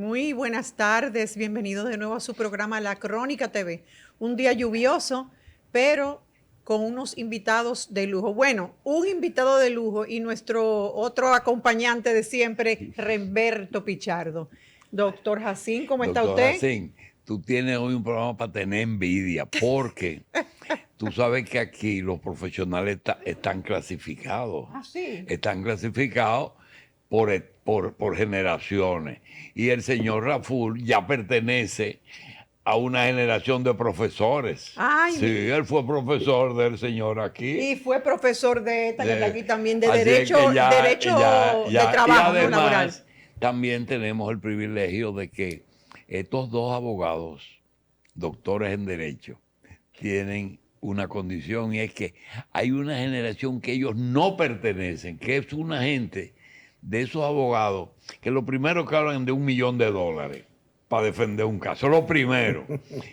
Muy buenas tardes, bienvenidos de nuevo a su programa La Crónica TV. Un día lluvioso, pero con unos invitados de lujo. Bueno, un invitado de lujo y nuestro otro acompañante de siempre, Remberto Pichardo. Doctor Jacín, ¿cómo está Doctor usted? Jacín, tú tienes hoy un programa para tener envidia, porque tú sabes que aquí los profesionales están clasificados. Ah, sí. Están clasificados por generaciones. Y el señor Raful ya pertenece a una generación de profesores. Ay, Sí, él fue profesor del señor aquí. y fue profesor de esta que está aquí también, de Así es que derecho de y trabajo, ¿no? Laboral. además también tenemos el privilegio de que estos dos abogados, doctores en derecho, tienen una condición, y es que hay una generación que ellos no pertenecen, que es una gente de esos abogados que lo primero que hablan de $1.000.000 para defender un caso, lo primero.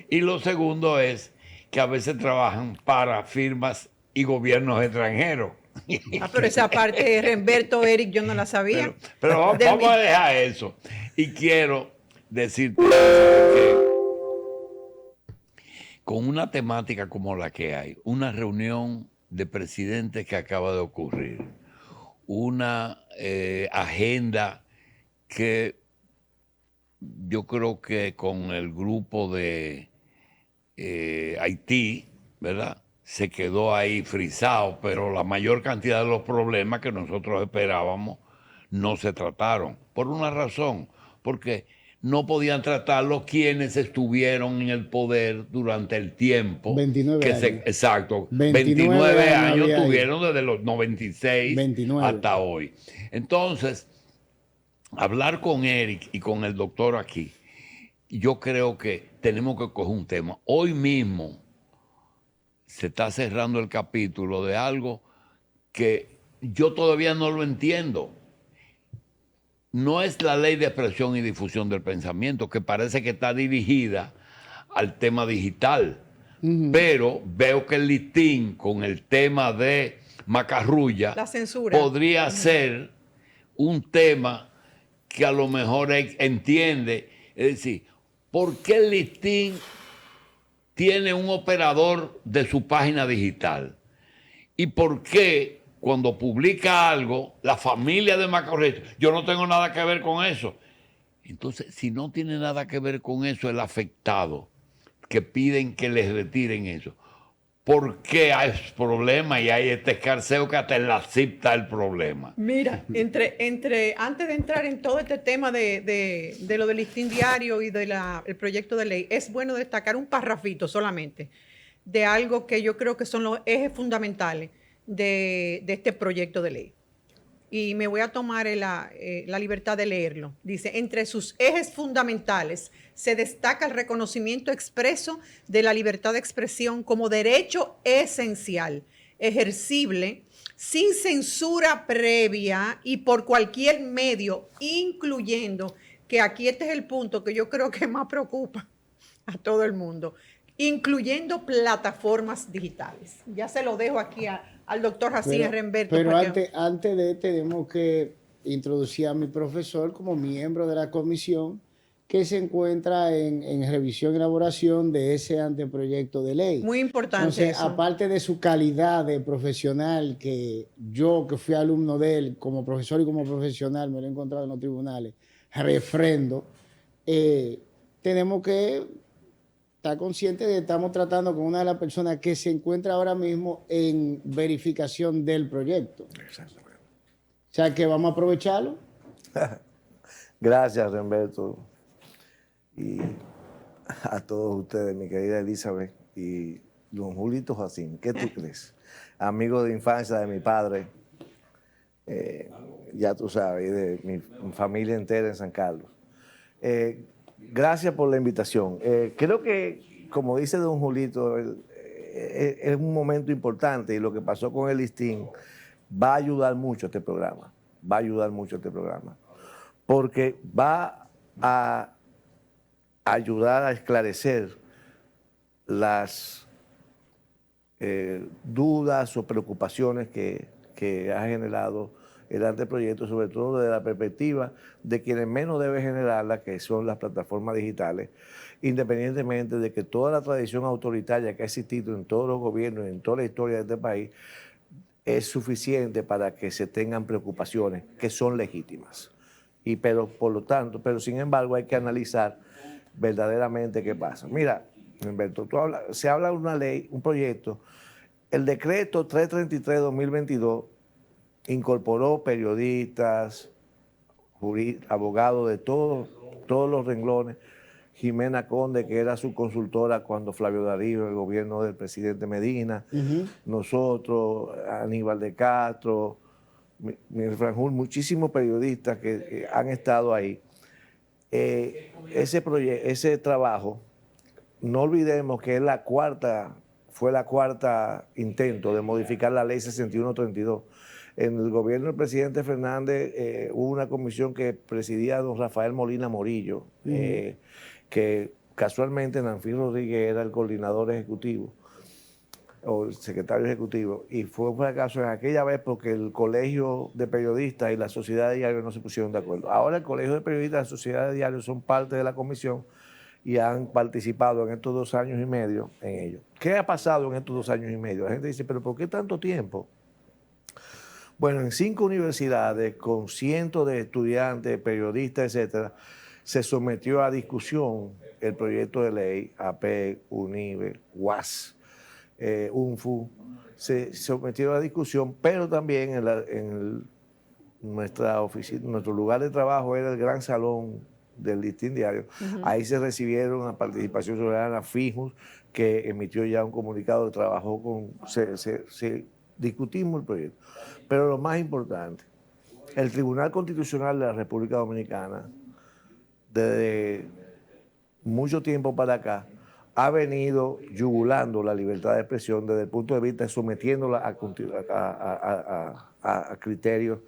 Y lo segundo es que a veces trabajan para firmas y gobiernos extranjeros. Ah, pero esa parte, Remberto, Eric, yo no la sabía. Pero Del vamos mi- a dejar eso. Y quiero decirte que con una temática como la que hay, una reunión de presidentes que acaba de ocurrir, una agenda que yo creo que con el grupo de Haití, ¿verdad? Se quedó ahí frisado, pero la mayor cantidad de los problemas que nosotros esperábamos no se trataron. Por una razón, porque no podían tratarlo quienes estuvieron en el poder durante el tiempo 29 años. exacto, 29 29 años años había ahí. tuvieron desde los 96 29. hasta hoy. Entonces, hablar con Eric y con el doctor aquí, yo creo que tenemos que coger un tema. Hoy mismo se está cerrando el capítulo de algo que yo todavía no lo entiendo. No es la ley de expresión y difusión del pensamiento, que parece que está dirigida al tema digital. Pero veo que el listín con el tema de Macarrulla La censura. podría ser un tema que a lo mejor entiende. Es decir, ¿por qué el listín tiene un operador de su página digital? ¿Y por qué cuando publica algo, la familia de Macorrecho, yo no tengo nada que ver con eso? Entonces, si no tiene nada que ver con eso, el afectado, que piden que les retiren eso, ¿por qué hay problema y hay este escarceo que hasta en la CIP está el problema? Mira, antes de entrar en todo este tema de lo del listín diario y del proyecto de ley, es bueno destacar un parrafito solamente de algo que yo creo que son los ejes fundamentales de este proyecto de ley. Y me voy a tomar la libertad de leerlo. Dice, entre sus ejes fundamentales se destaca el reconocimiento expreso de la libertad de expresión como derecho esencial, ejercible, sin censura previa y por cualquier medio, incluyendo, que aquí este es el punto que yo creo que más preocupa a todo el mundo, incluyendo plataformas digitales. Ya se lo dejo aquí al doctor Jacín Remberto. Pero antes de tenemos que introducir a mi profesor como miembro de la comisión que se encuentra en revisión y elaboración de ese anteproyecto de ley. Muy importante. Entonces, eso. aparte de su calidad de profesional, que yo que fui alumno de él como profesor y como profesional, me lo he encontrado en los tribunales, refrendo, tenemos que estar conscientes de que estamos tratando con una de las personas que se encuentra ahora mismo en verificación del proyecto. Exactamente. O sea que vamos a aprovecharlo. Gracias, Remberto. Y a todos ustedes, mi querida Elizabeth y don Julito Jacín. ¿Qué tú crees? Amigo de infancia de mi padre, ya tú sabes, y de mi familia entera en San Carlos. Gracias por la invitación. Creo que, como dice don Julito, es un momento importante y lo que pasó con el listín va a ayudar mucho a este programa. Va a ayudar mucho a este programa. Porque va a ayudar a esclarecer las dudas o preocupaciones que ha generado el anteproyecto, sobre todo desde la perspectiva de quienes menos deben generarla, que son las plataformas digitales, independientemente de que toda la tradición autoritaria que ha existido en todos los gobiernos, en toda la historia de este país, es suficiente para que se tengan preocupaciones que son legítimas. Pero sin embargo hay que analizar verdaderamente qué pasa. Mira, Humberto, se habla de una ley, un proyecto. El decreto 333-2022 incorporó periodistas, abogados de todos los renglones. Jimena Conde, que era su consultora cuando Flavio Darío, el gobierno del presidente Medina, nosotros, Aníbal de Castro, Miguel Franjul, muchísimos periodistas que han estado ahí. Ese trabajo, no olvidemos que fue la cuarta intento de modificar la ley 6132. En el gobierno del presidente Fernández hubo una comisión que presidía don Rafael Molina Morillo, que casualmente Nanfín Rodríguez era el coordinador ejecutivo o el secretario ejecutivo, y fue un fracaso en aquella vez porque el colegio de periodistas y la sociedad de diarios no se pusieron de acuerdo. Ahora el colegio de periodistas y la sociedad de diarios son parte de la comisión y han participado en estos 2 años y medio en ello. ¿Qué ha pasado en estos 2 años y medio? La gente dice, ¿pero por qué tanto tiempo? Bueno, en 5 universidades, con cientos de estudiantes, periodistas, etcétera, se sometió a discusión el proyecto de ley, APEC, UNIBE, UAS, UNFU, se sometió a discusión, pero también nuestra oficina, nuestro lugar de trabajo era el gran salón del Listín Diario. Ahí se recibieron a Participación Ciudadana, FIJUS, que emitió ya un comunicado, trabajó discutimos el proyecto. Pero lo más importante, el Tribunal Constitucional de la República Dominicana, desde mucho tiempo para acá, ha venido yugulando la libertad de expresión desde el punto de vista de sometiéndola a criterios,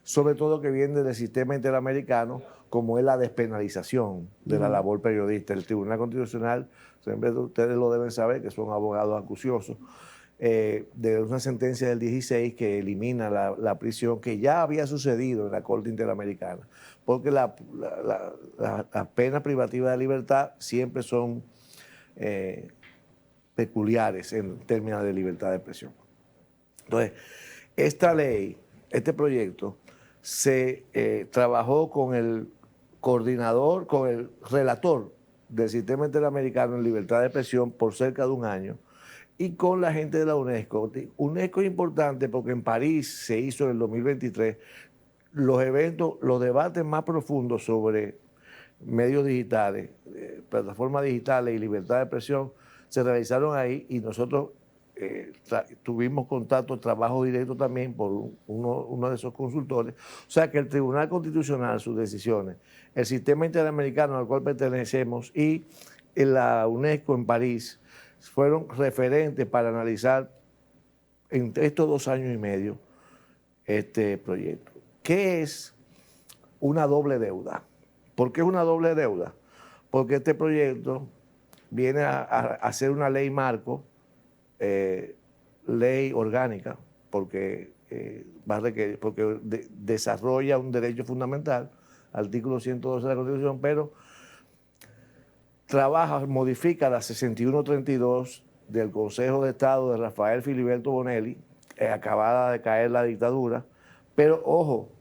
sobre todo que vienen del sistema interamericano, como es la despenalización de la labor periodista. El Tribunal Constitucional, siempre ustedes lo deben saber, que son abogados acuciosos, de una sentencia del 16 que elimina la prisión que ya había sucedido en la Corte Interamericana, porque las penas privativas de libertad siempre son peculiares en términos de libertad de expresión. Entonces, esta ley, este proyecto, se trabajó con el coordinador, con el relator del Sistema Interamericano en Libertad de Expresión por cerca de 1 año, y con la gente de la UNESCO. UNESCO es importante porque en París se hizo en el 2023 los eventos, los debates más profundos sobre medios digitales, plataformas digitales y libertad de expresión, se realizaron ahí, y nosotros tuvimos contacto, trabajo directo también por uno de esos consultores. O sea que el Tribunal Constitucional, sus decisiones, el Sistema Interamericano al cual pertenecemos y la UNESCO en París fueron referentes para analizar en estos 2 años y medio este proyecto. ¿Qué es una doble deuda? ¿Por qué es una doble deuda? Porque este proyecto viene a hacer una ley marco, ley orgánica, porque desarrolla un derecho fundamental, artículo 112 de la Constitución, pero modifica la 6132 del Consejo de Estado de Rafael Filiberto Bonelli, acabada de caer la dictadura, pero ojo,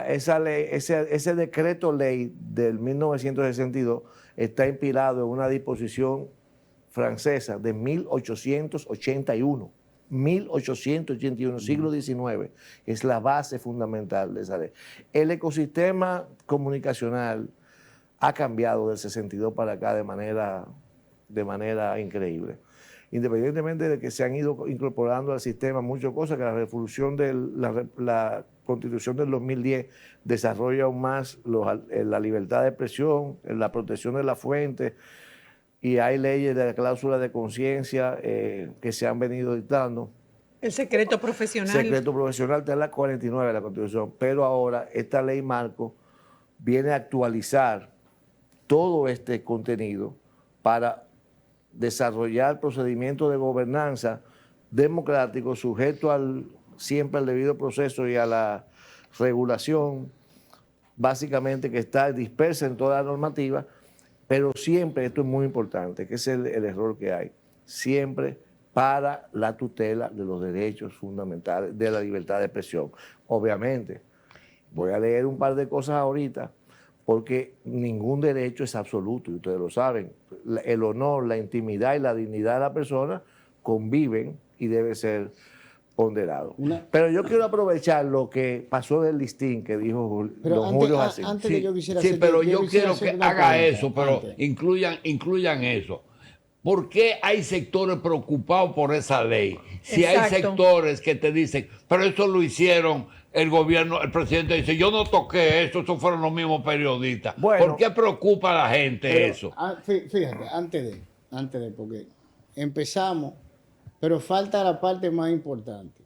ese decreto ley del 1962 está inspirado en una disposición francesa de 1881, siglo XIX, es la base fundamental de esa ley. El ecosistema comunicacional ha cambiado del 62 para acá de manera increíble. Independientemente de que se han ido incorporando al sistema muchas cosas, que la revolución de la Constitución del 2010 desarrolla aún más la libertad de expresión, la protección de la fuente, y hay leyes de la cláusula de conciencia que se han venido dictando. El secreto profesional. El secreto profesional está en la 49 de la Constitución, pero ahora esta ley marco viene a actualizar todo este contenido para desarrollar procedimientos de gobernanza democrático sujeto siempre al debido proceso y a la regulación, básicamente que está dispersa en toda la normativa, pero siempre, esto es muy importante, que es el error que hay, siempre para la tutela de los derechos fundamentales, de la libertad de expresión. Obviamente, voy a leer un par de cosas ahorita, porque ningún derecho es absoluto, y ustedes lo saben. El honor, la intimidad y la dignidad de la persona conviven y debe ser ponderado. Pero yo quiero aprovechar lo que pasó del listín que dijo don Julio Jacinto. Antes de yo quisiera Sí, hacer- pero yo yo quisiera quiero hacer que una haga pregunta eso, pero antes. incluyan eso. ¿Por qué hay sectores preocupados por esa ley? Si hay Exacto. sectores que te dicen, pero eso lo hicieron el gobierno, el presidente dice, yo no toqué eso fueron los mismos periodistas. Bueno, ¿por qué preocupa a la gente Pero, eso? Fíjate, antes de, porque empezamos, pero falta la parte más importante.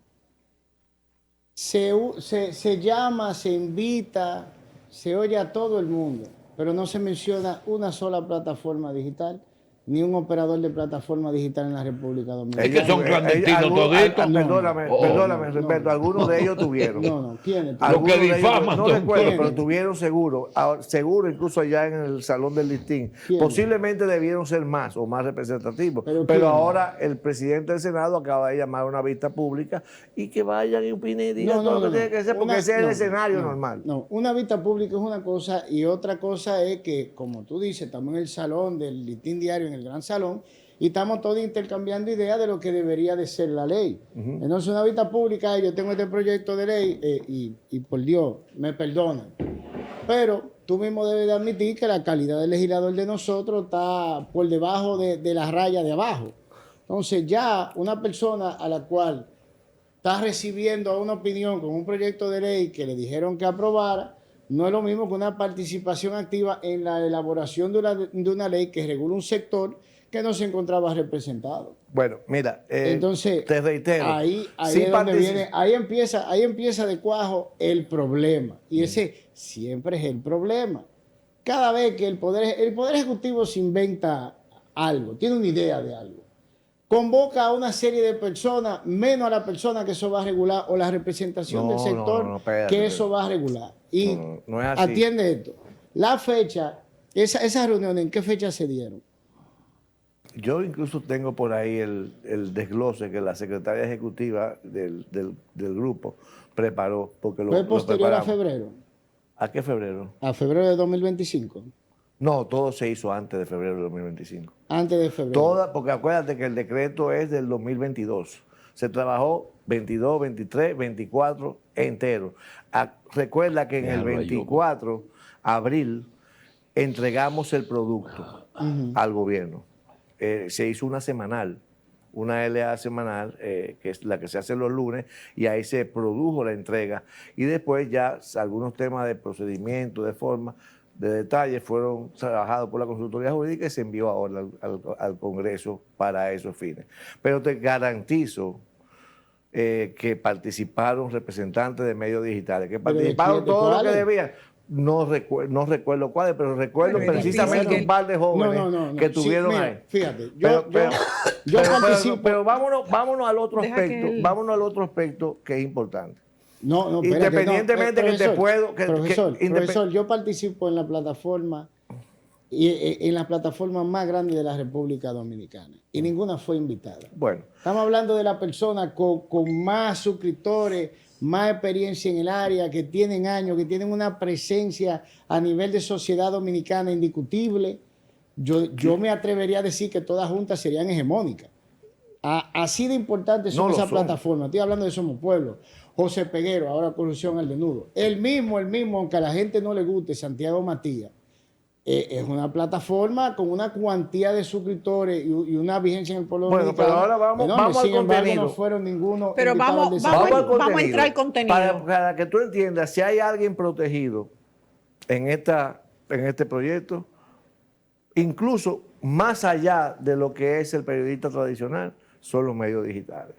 Se llama, se invita, se oye a todo el mundo, pero no se menciona una sola plataforma digital, ni un operador de plataforma digital en la República Dominicana. Es que son clandestinos algunos- toditos. Perdóname, Oh, perdóname, no, Roberto, no. algunos de ellos tuvieron. No, ¿quiénes? Lo que Algunos de ellos, difaman, no don recuerdo, Pedro. pero tuvieron seguro. Ahora, seguro incluso allá en el Salón del Listín. ¿Quién? Posiblemente debieron ser más o más representativos. ¿Pero Pero quién? ahora el presidente del Senado acaba de llamar a una vista pública y que vayan y opinen y digan todo lo que tiene que ser, porque ese es el escenario normal. No, una vista pública es una cosa y otra cosa es que, como tú dices, estamos en el salón del Listín Diario, en el gran salón, y estamos todos intercambiando ideas de lo que debería de ser la ley. Entonces, una vista pública, yo tengo este proyecto de ley y por Dios, me perdonan. Pero tú mismo debes de admitir que la calidad del legislador de nosotros está por debajo de la raya de abajo. Entonces, ya una persona a la cual está recibiendo una opinión con un proyecto de ley que le dijeron que aprobara, no es lo mismo que una participación activa en la elaboración de una ley que regula un sector que no se encontraba representado. Bueno, mira, Entonces, te reitero. ahí sí es donde partici- viene, ahí empieza de cuajo el problema. Y ese siempre es el problema. Cada vez que el Poder Ejecutivo se inventa algo, tiene una idea de algo, convoca a una serie de personas, menos a la persona que eso va a regular, o la representación del sector espérate, que eso va a regular. Y no es así. atiende esto. La fecha, esas reuniones, ¿en qué fecha se dieron? Yo incluso tengo por ahí el desglose que la secretaria ejecutiva del grupo preparó. Porque ¿Fue posterior a preparamos. febrero? ¿A qué febrero? ¿A febrero de 2025? No, todo se hizo antes de febrero de 2025. Antes de febrero. Porque acuérdate que el decreto es del 2022. Se trabajó 22, 23, 24 entero. Recuerda que en el 24 abril entregamos el producto al gobierno. Se hizo una semanal, una LA semanal, que es la que se hace los lunes, y ahí se produjo la entrega. Y después ya algunos temas de procedimiento, de forma, de detalle, fueron trabajados por la consultoría jurídica y se envió ahora al Congreso para esos fines. Pero te garantizo que participaron representantes de medios digitales, que participaron todo lo que debían. No recuerdo cuáles, pero recuerdo Pero precisamente difícil. un par de jóvenes que tuvieron mira, ahí. Fíjate, Pero participo. pero vámonos al otro Deja que aspecto, él- vámonos al otro aspecto que es importante. No, espérate, Independientemente que te profesor, puedo- profesor, yo participo en la plataforma en la plataforma más grande de la República Dominicana y ninguna fue invitada. Bueno, Estamos hablando de la persona con más suscriptores, más experiencia en el área, que tienen años, que tienen una presencia a nivel de sociedad dominicana indiscutible. Yo me atrevería a decir que todas juntas serían hegemónicas. Así de importantes son No lo esas son. plataformas. Estoy hablando de Somos Pueblo. José Peguero, ahora Corrupción al Desnudo. El mismo, aunque a la gente no le guste, Santiago Matías, es una plataforma con una cuantía de suscriptores y una vigencia en el pueblo Bueno, dominicano. pero ahora vamos enorme. al Sin embargo, contenido. no fueron ninguno. Pero invitado vamos- al vamos desarrollo. a entrar al contenido. Para que tú entiendas, si hay alguien protegido en este proyecto, incluso más allá de lo que es el periodista tradicional, son los medios digitales.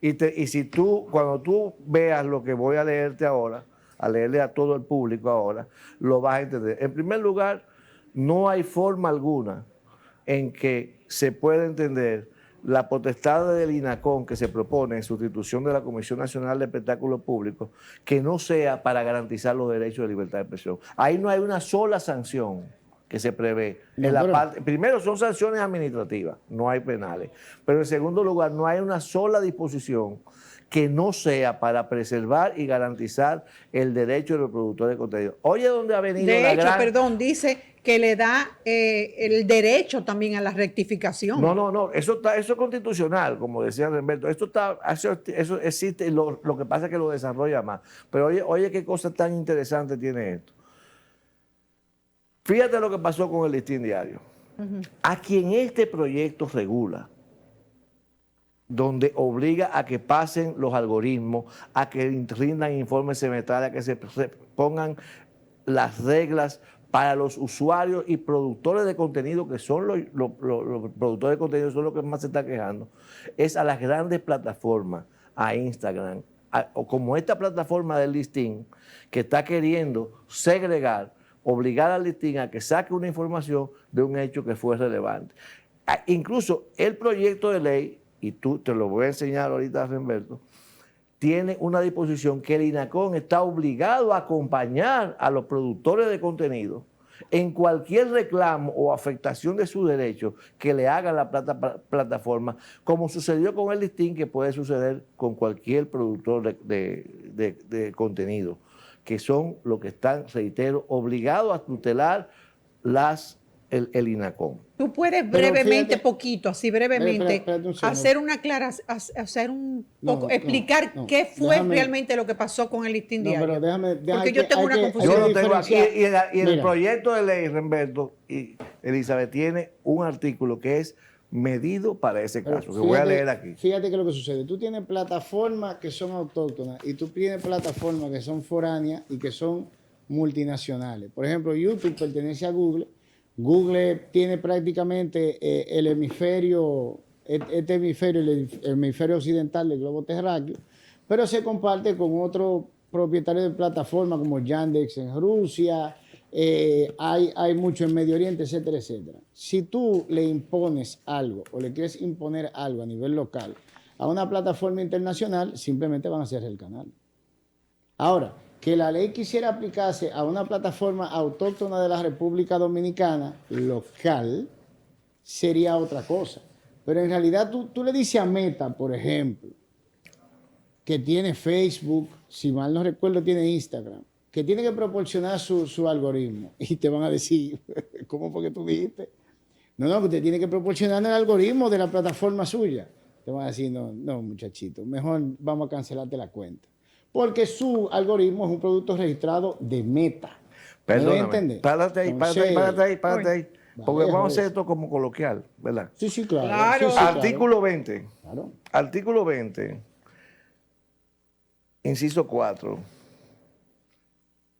Y si cuando tú veas lo que voy a leerte ahora, a leerle a todo el público ahora, lo vas a entender. En primer lugar, no hay forma alguna en que se pueda entender la potestad del INACON que se propone en sustitución de la Comisión Nacional de Espectáculos Públicos, que no sea para garantizar los derechos de libertad de expresión. Ahí no hay una sola sanción que se prevé. No, En la pero- parte, primero son sanciones administrativas, no hay penales. Pero en segundo lugar, no hay una sola disposición que no sea para preservar y garantizar el derecho de los productores de contenido. Oye, ¿dónde ha venido De la hecho, gran... perdón, dice que le da el derecho también a la rectificación. No, eso es constitucional, como decía Humberto. Eso existe, y lo que pasa es que lo desarrolla más. Pero oye qué cosa tan interesante tiene esto. Fíjate lo que pasó con el Listín Diario. A quien este proyecto regula, donde obliga a que pasen los algoritmos, a que rindan informes semestrales, a que se pongan las reglas para los usuarios y productores de contenido, que son los productores de contenido, son los que más se están quejando, es a las grandes plataformas, a Instagram, o como esta plataforma del Listín, que está queriendo segregar, obligar al Listín a que saque una información de un hecho que fue relevante. Incluso el proyecto de ley, y tú te lo voy a enseñar ahorita, Humberto, tiene una disposición que el INACON está obligado a acompañar a los productores de contenido en cualquier reclamo o afectación de sus derechos que le haga la plataforma, como sucedió con el Listín, que puede suceder con cualquier productor de contenido, que son los que están, reitero, obligados a tutelar el INACON. Tú puedes Pero brevemente, fíjate- poquito, así brevemente, Espérate un segundo. hacer una hacer un No, poco, no, explicar no. qué fue Déjame- realmente lo que pasó con el Listín No, Diario. pero déjame, Porque yo tengo una confusión. Yo lo tengo aquí, y en el Mira. proyecto de ley, Humberto y Elizabeth, tiene un artículo que es medido para ese Pero caso, que voy a leer aquí. Fíjate que lo que sucede. Tú tienes plataformas que son autóctonas y tú tienes plataformas que son foráneas y que son multinacionales. Por ejemplo, YouTube pertenece a Google. Google tiene prácticamente el hemisferio, este hemisferio, el hemisferio occidental del globo terráqueo, pero se comparte con otros propietarios de plataformas como Yandex en Rusia, hay mucho en Medio Oriente, etcétera, etcétera. Si tú le impones algo o le quieres imponer algo a nivel local a una plataforma internacional, simplemente van a cerrar el canal. Ahora, que la ley quisiera aplicarse a una plataforma autóctona de la República Dominicana, local, sería otra cosa. Pero en realidad tú le dices a Meta, por ejemplo, que tiene Facebook, si mal no recuerdo tiene Instagram, que tiene que proporcionar su algoritmo. Y te van a decir, ¿cómo fue que tú dijiste? No, que usted tiene que proporcionar el algoritmo de la plataforma suya. Te van a decir, no, muchachito, mejor vamos a cancelarte la cuenta. Porque su algoritmo es un producto registrado de Meta. ¿Me doy a Perdóname, entender? párate ahí. Entonces, Porque Vale, vamos a hacer eso. esto como coloquial, ¿verdad? Sí, claro. Claro. Sí, claro. Artículo 20. Claro. Artículo 20, inciso 4.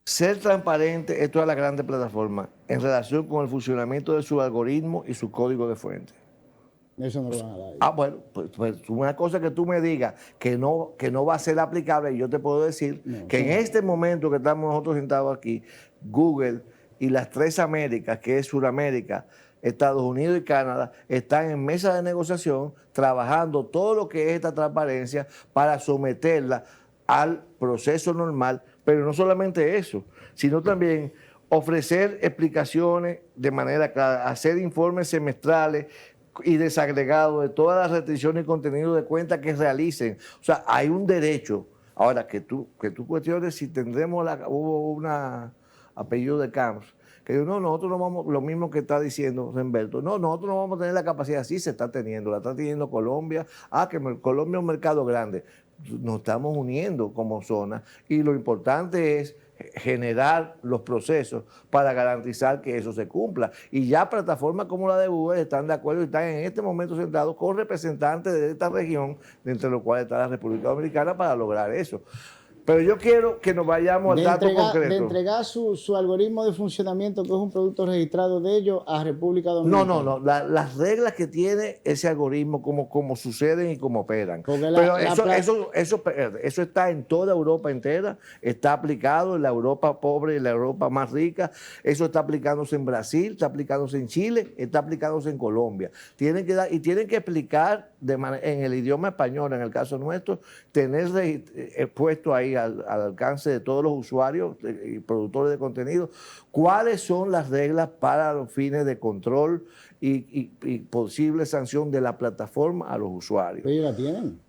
Ser transparente en todas las grandes plataformas en relación con el funcionamiento de su algoritmo y su código de fuente. Eso no lo van a dar. Ah, bueno, pues una cosa que tú me digas que no va a ser aplicable, yo te puedo decir No, que sí. en este momento que estamos nosotros sentados aquí, Google y las tres Américas, que es Sudamérica, Estados Unidos y Canadá, están en mesa de negociación trabajando todo lo que es esta transparencia para someterla al proceso normal, pero no solamente eso, sino también ofrecer explicaciones de manera clara, hacer informes semestrales y desagregados de todas las restricciones y contenido de cuenta que realicen. O sea, hay un derecho. Ahora, que tú cuestiones si tendremos hubo una apellido de Camps, que digo, no, nosotros no vamos, lo mismo que está diciendo Humberto, no, nosotros no vamos a tener la capacidad, sí se está teniendo, la está teniendo Colombia, que Colombia es un mercado grande, nos estamos uniendo como zona y lo importante es generar los procesos para garantizar que eso se cumpla. Y ya plataformas como la de Google están de acuerdo y están en este momento sentados con representantes de esta región, entre los cuales está la República Dominicana, para lograr eso. Pero yo quiero que nos vayamos al dato concreto. De entregar su algoritmo de funcionamiento, que es un producto registrado de ellos, a República Dominicana. No. Las reglas que tiene ese algoritmo, cómo suceden y cómo operan. Porque Pero eso está en toda Europa entera, está aplicado en la Europa pobre y la Europa más rica, eso está aplicándose en Brasil, está aplicándose en Chile, está aplicándose en Colombia. Tienen que explicar en el idioma español, en el caso nuestro, tener puesto ahí al alcance de todos los usuarios y productores de contenido cuáles son las reglas para los fines de control y posible sanción de la plataforma a los usuarios. Pero ellos la tienen.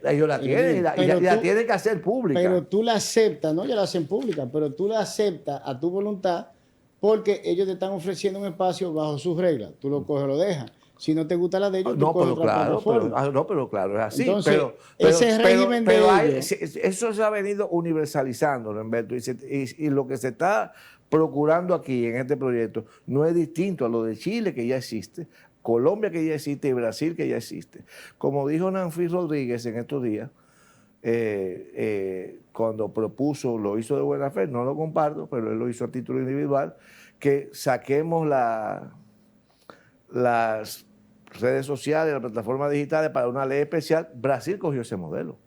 Ellos la tienen y la tienen que hacer pública. Pero tú la aceptas, no ya la hacen pública, pero tú la aceptas a tu voluntad porque ellos te están ofreciendo un espacio bajo sus reglas. Tú lo coges o lo dejas. Si no te gusta la de ellos, tú coges otra plataforma. Pero claro, es así. Entonces, ese régimen de ellos... Eso se ha venido universalizando, Humberto, y lo que se está procurando aquí en este proyecto no es distinto a lo de Chile, que ya existe, Colombia, que ya existe, y Brasil, que ya existe. Como dijo Nancy Rodríguez en estos días, cuando propuso, lo hizo de buena fe, no lo comparto, pero él lo hizo a título individual, que saquemos las redes sociales, las plataformas digitales para una ley especial. Brasil cogió ese modelo.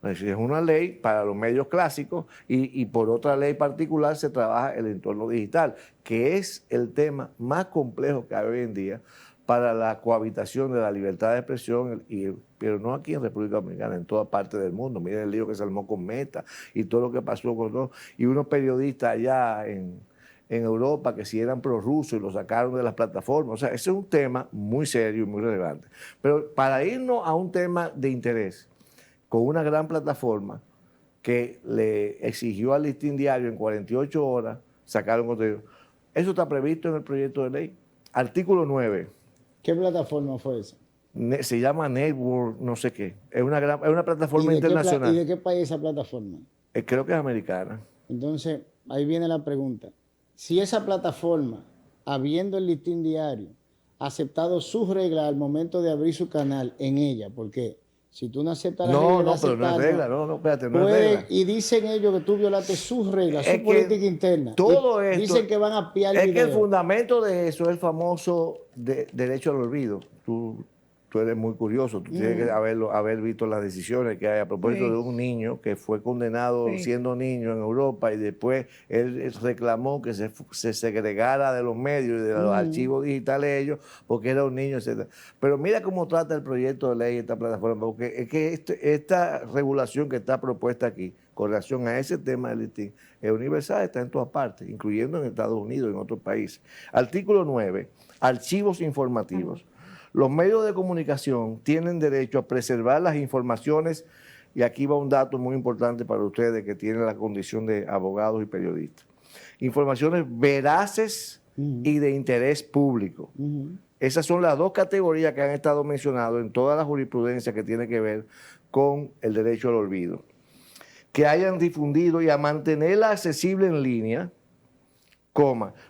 Es decir, es una ley para los medios clásicos y por otra ley particular se trabaja el entorno digital, que es el tema más complejo que hay hoy en día para la cohabitación de la libertad de expresión, pero no aquí en República Dominicana, en toda parte del mundo. Miren el lío que se armó con Meta y todo lo que pasó con todo. Y unos periodistas allá en Europa que si eran prorrusos y lo sacaron de las plataformas. O sea, ese es un tema muy serio y muy relevante. Pero para irnos a un tema de interés, con una gran plataforma que le exigió al Listín Diario en 48 horas sacar un contenido, eso está previsto en el proyecto de ley. Artículo 9. ¿Qué plataforma fue esa? Se llama Network, no sé qué. Es una plataforma internacional. ¿Y de qué país es esa plataforma? Creo que es americana. Entonces, ahí viene la pregunta. Si esa plataforma, habiendo el Listín Diario, aceptado sus reglas al momento de abrir su canal en ella, porque si tú no aceptas las reglas... No, pero no es regla, espérate, no es regla. Y dicen ellos que tú violaste sus reglas, su política interna. Todo esto... Dicen que van a espiar el video. Es que el fundamento de eso es el famoso derecho al olvido. Tú eres muy curioso, tú tienes que haber visto las decisiones que hay a propósito de un niño que fue condenado siendo niño en Europa y después él reclamó que se segregara de los medios y de los archivos digitales ellos porque era un niño, etc. Pero mira cómo trata el proyecto de ley esta plataforma, porque es que esta regulación que está propuesta aquí con relación a ese tema del listín es universal, está en todas partes, incluyendo en Estados Unidos y en otros países. Artículo 9, archivos informativos. Los medios de comunicación tienen derecho a preservar las informaciones, y aquí va un dato muy importante para ustedes que tienen la condición de abogados y periodistas. Informaciones veraces y de interés público. Esas son las dos categorías que han estado mencionadas en toda la jurisprudencia que tiene que ver con el derecho al olvido. Que hayan difundido y a mantenerla accesible en línea,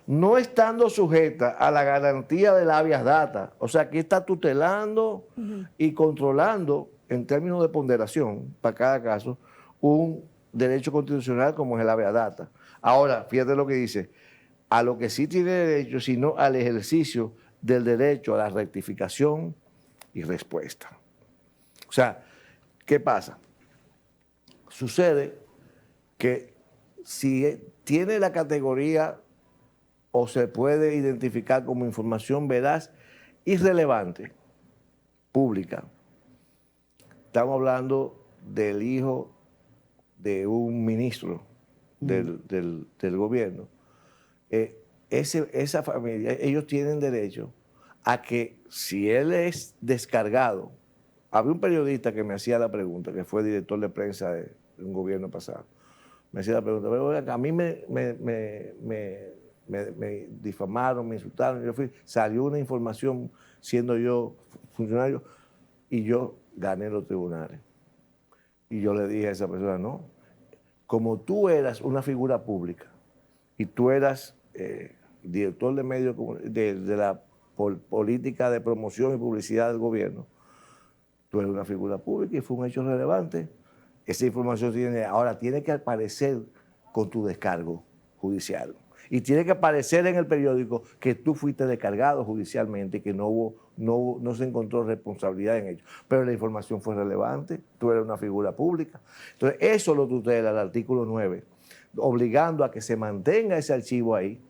no estando sujeta a la garantía del habeas data. O sea, aquí está tutelando y controlando, en términos de ponderación, para cada caso, un derecho constitucional como es el habeas data. Ahora, fíjate lo que dice, a lo que sí tiene derecho, sino al ejercicio del derecho a la rectificación y respuesta. O sea, ¿qué pasa? Sucede que si tiene la categoría o se puede identificar como información veraz y relevante, pública. Estamos hablando del hijo de un ministro del gobierno. Esa familia, ellos tienen derecho a que si él es descargado, había un periodista que me hacía la pregunta, que fue director de prensa de un gobierno pasado, me hacía la pregunta, pero a mí me difamaron, me insultaron, salió una información siendo yo funcionario y yo gané los tribunales. Y yo le dije a esa persona, no, como tú eras una figura pública y tú eras director de medios de la política de promoción y publicidad del gobierno, tú eres una figura pública y fue un hecho relevante Esa información ahora tiene que aparecer con tu descargo judicial. Y tiene que aparecer en el periódico que tú fuiste descargado judicialmente y que no se encontró responsabilidad en ello. Pero la información fue relevante, tú eres una figura pública. Entonces, eso lo tutela el artículo 9, obligando a que se mantenga ese archivo ahí,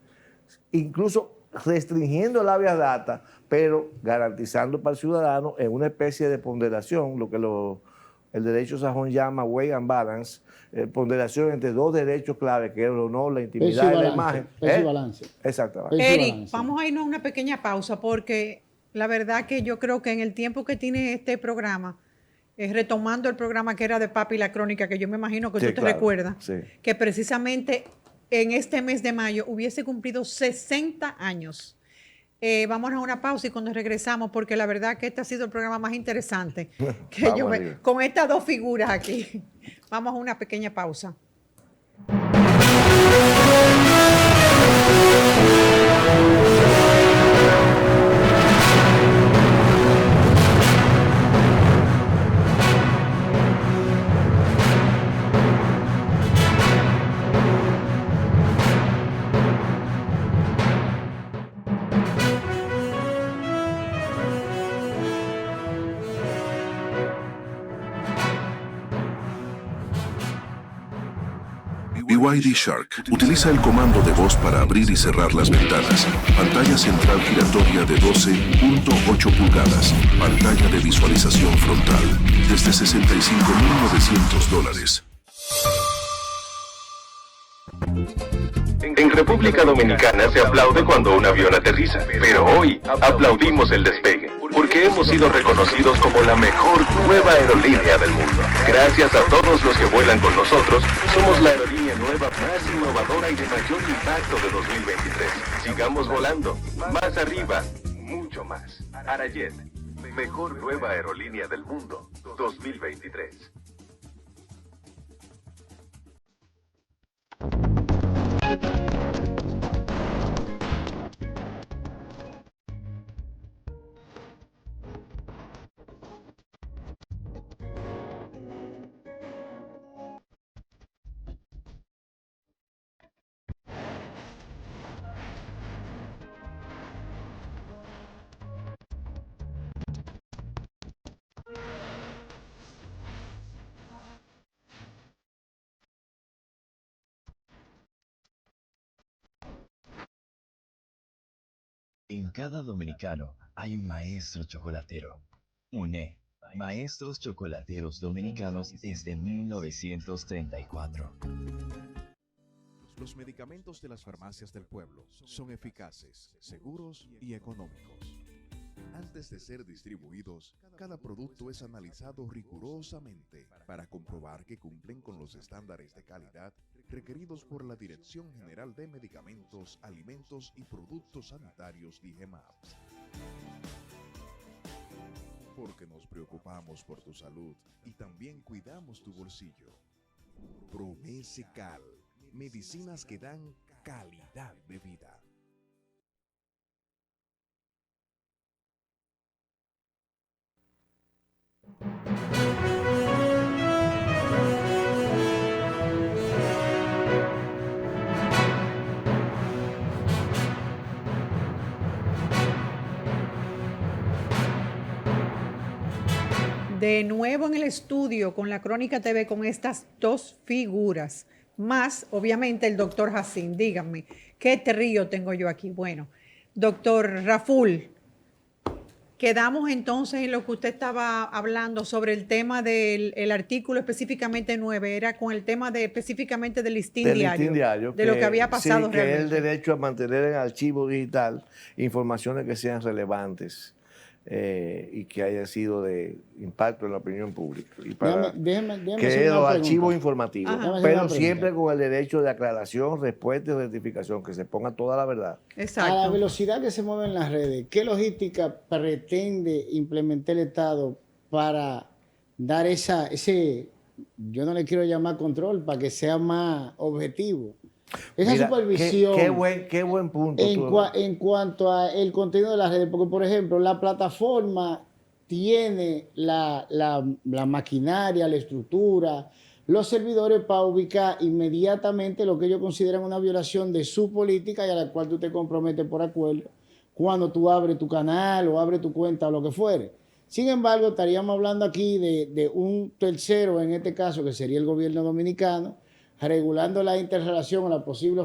incluso restringiendo el habeas data, pero garantizando para el ciudadano en una especie de ponderación, lo que el derecho sajón llama weight and balance, ponderación entre dos derechos clave, que es el honor, la intimidad y la imagen. Peso y balance. Exactamente. Eric, vamos a irnos a una pequeña pausa porque la verdad que yo creo que en el tiempo que tiene este programa, retomando el programa que era de Papi la Crónica, que yo me imagino que Sí, tú te claro, recuerdas, sí. que precisamente en este mes de mayo hubiese cumplido 60 años. Vamos a una pausa y cuando regresamos, porque la verdad que este ha sido el programa más interesante que Vamos yo arriba. con estas dos figuras aquí. Vamos a una pequeña pausa. BYD Shark utiliza el comando de voz para abrir y cerrar las ventanas. Pantalla central giratoria de 12.8 pulgadas. Pantalla de visualización frontal. Desde $65,900. En República Dominicana se aplaude cuando un avión aterriza, pero hoy aplaudimos el despegue, porque hemos sido reconocidos como la mejor nueva aerolínea del mundo. Gracias a todos los que vuelan con nosotros, somos la aerolínea nueva más innovadora y de mayor impacto de 2023. Sigamos volando, más arriba, mucho más. Arayet, mejor nueva aerolínea del mundo, 2023. En cada dominicano hay un maestro chocolatero. UNE, Maestros Chocolateros Dominicanos desde 1934. Los medicamentos de las farmacias del pueblo son eficaces, seguros y económicos. Antes de ser distribuidos, cada producto es analizado rigurosamente para comprobar que cumplen con los estándares de calidad requeridos por la Dirección General de Medicamentos, Alimentos y Productos Sanitarios DIGEMAPS. Porque nos preocupamos por tu salud y también cuidamos tu bolsillo. Promesecal, medicinas que dan calidad de vida. De nuevo en el estudio con la Crónica TV con estas dos figuras, más obviamente el doctor Jacín. Díganme, ¿qué trío tengo yo aquí? Bueno, doctor Raful, quedamos entonces en lo que usted estaba hablando sobre el tema del artículo específicamente 9, era con el tema específicamente del listín diario, de lo que había pasado sí, que es el realmente. derecho a mantener en archivo digital informaciones que sean relevantes y que hayan sido de impacto en la opinión pública. Y para Déjeme que hacer es una los pregunta. archivos informativos, Ajá. Déjame hacer pero una pregunta. siempre con el derecho de aclaración, respuesta y rectificación, que se ponga toda la verdad. A la Exacto. velocidad que se mueven las redes, ¿qué logística pretende implementar el Estado para dar ese, yo no le quiero llamar control, para que sea más objetivo? Esa Mira, supervisión qué buen punto. en cuanto a el contenido de las redes, porque por ejemplo, la plataforma tiene la maquinaria, la estructura, los servidores para ubicar inmediatamente lo que ellos consideran una violación de su política y a la cual tú te comprometes por acuerdo cuando tú abres tu canal o abres tu cuenta o lo que fuere. Sin embargo, estaríamos hablando aquí de un tercero, en este caso, que sería el gobierno dominicano, regulando la interrelación o la posible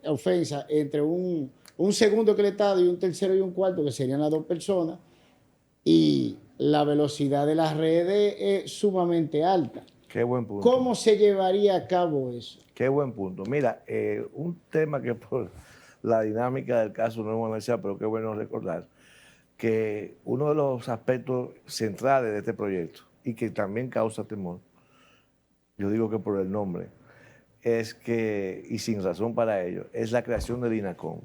ofensa entre un segundo que el Estado y un tercero y un cuarto, que serían las dos personas, y la velocidad de las redes es sumamente alta. Qué buen punto. ¿Cómo se llevaría a cabo eso? Qué buen punto. Mira, un tema que por la dinámica del caso no hemos analizado, pero qué bueno recordar, que uno de los aspectos centrales de este proyecto y que también causa temor, yo digo que por el nombre, es que, y sin razón para ello, es la creación del INACON.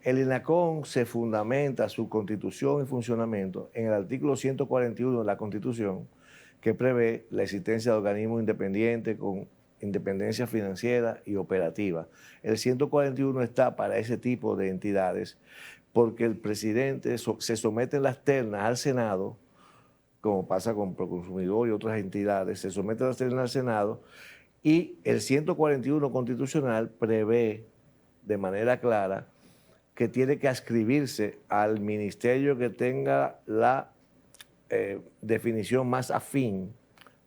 El INACON se fundamenta su constitución y funcionamiento en el artículo 141 de la Constitución, que prevé la existencia de organismos independientes con independencia financiera y operativa. El 141 está para ese tipo de entidades porque el presidente se somete en las ternas al Senado, como pasa con Proconsumidor y otras entidades, se somete a las ternas al Senado y el 141 constitucional prevé de manera clara que tiene que adscribirse al ministerio que tenga la definición más afín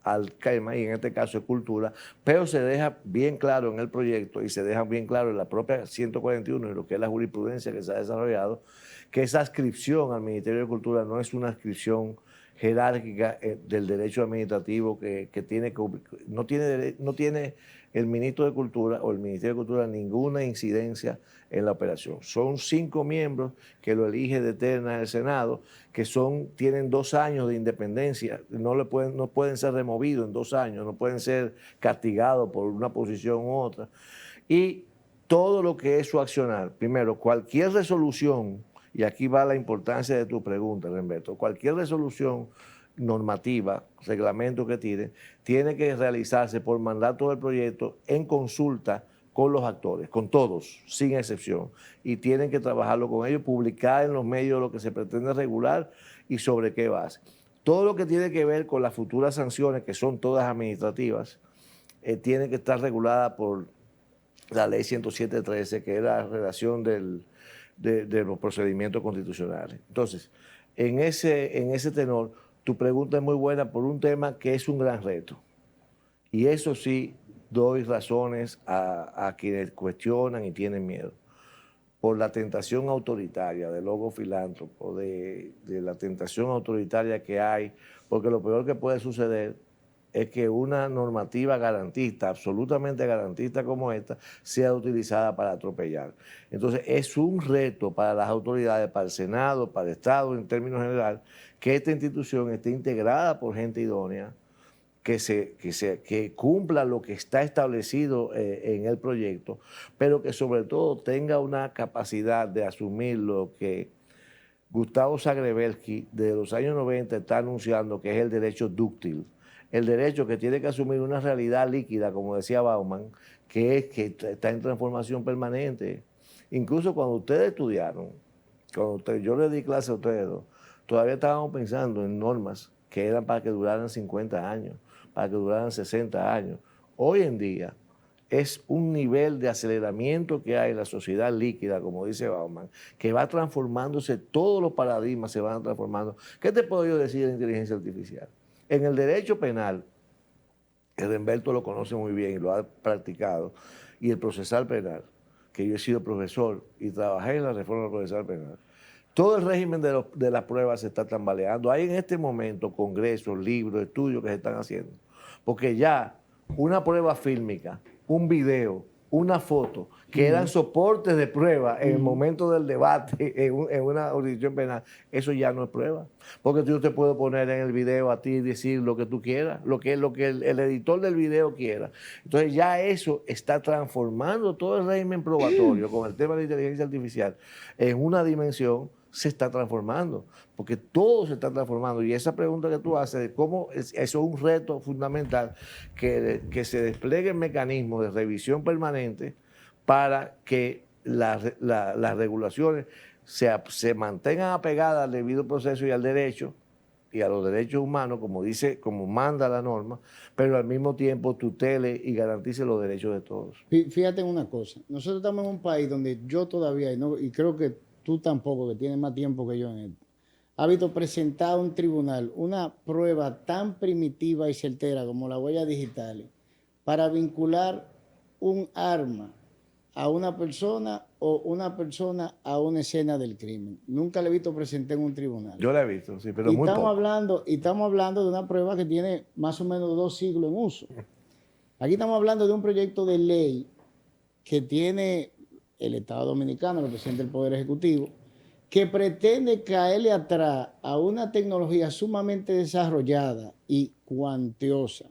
al tema, y en este caso es cultura, pero se deja bien claro en el proyecto y se deja bien claro en la propia 141 y lo que es la jurisprudencia que se ha desarrollado, que esa adscripción al Ministerio de Cultura no es una adscripción jerárquica del derecho administrativo que no tiene el ministro de Cultura o el Ministerio de Cultura ninguna incidencia en la operación. Son 5 miembros que lo elige de terna el Senado, que tienen 2 años de independencia, no pueden ser removidos en 2 años, no pueden ser castigados por una posición u otra. Y todo lo que es su accionar, primero, cualquier resolución, y aquí va la importancia de tu pregunta, Remberto, cualquier resolución normativa, reglamento que tiene que realizarse por mandato del proyecto en consulta con los actores, con todos, sin excepción, y tienen que trabajarlo con ellos, publicar en los medios lo que se pretende regular y sobre qué base. Todo lo que tiene que ver con las futuras sanciones, que son todas administrativas, tiene que estar regulada por la ley 107.13, que es la redacción de los procedimientos constitucionales. Entonces, en ese tenor, tu pregunta es muy buena por un tema que es un gran reto. Y eso sí, doy razones a quienes cuestionan y tienen miedo. Por la tentación autoritaria del logo filántropo, de la tentación autoritaria que hay, porque lo peor que puede suceder es que una normativa garantista, absolutamente garantista como esta, sea utilizada para atropellar. Entonces, es un reto para las autoridades, para el Senado, para el Estado en términos generales, que esta institución esté integrada por gente idónea, que cumpla lo que está establecido en el proyecto, pero que sobre todo tenga una capacidad de asumir lo que Gustavo Zagrebelsky de los años 90 está anunciando, que es el derecho dúctil. El derecho que tiene que asumir una realidad líquida, como decía Bauman, que está en transformación permanente. Incluso cuando ustedes estudiaron, yo les di clase a ustedes dos, todavía estábamos pensando en normas que eran para que duraran 50 años, para que duraran 60 años. Hoy en día es un nivel de aceleramiento que hay en la sociedad líquida, como dice Bauman, que va transformándose, todos los paradigmas se van transformando. ¿Qué te puedo yo decir de inteligencia artificial? En el derecho penal, el Remberto lo conoce muy bien y lo ha practicado, y el procesal penal, que yo he sido profesor y trabajé en la reforma procesal penal, todo el régimen de las pruebas se está tambaleando. Hay en este momento congresos, libros, estudios que se están haciendo, porque ya una prueba fílmica, un video, una foto, que eran soportes de prueba en el momento del debate en una jurisdicción penal, eso ya no es prueba. Porque yo te puedo poner en el video a ti y decir lo que tú quieras, lo que el editor del video quiera. Entonces ya eso está transformando todo el régimen probatorio con el tema de la inteligencia artificial en una dimensión, se está transformando, porque todo se está transformando. Y esa pregunta que tú haces de cómo eso es un reto fundamental, que se desplieguen mecanismos de revisión permanente para que las regulaciones se mantengan apegadas al debido proceso y al derecho, y a los derechos humanos, como dice, como manda la norma, pero al mismo tiempo tutele y garantice los derechos de todos. Fíjate en una cosa, nosotros estamos en un país donde yo todavía, y creo que tú tampoco, que tienes más tiempo que yo en esto, ha visto presentar a un tribunal una prueba tan primitiva y certera como las huellas digitales para vincular un arma a una persona o una persona a una escena del crimen. Nunca la he visto presentar en un tribunal. Yo la he visto, sí, pero y muy poco. estamos hablando de una prueba que tiene más o menos 2 siglos en uso. Aquí estamos hablando de un proyecto de ley que tiene el Estado Dominicano, el presidente del Poder Ejecutivo, que pretende caerle atrás a una tecnología sumamente desarrollada y cuantiosa,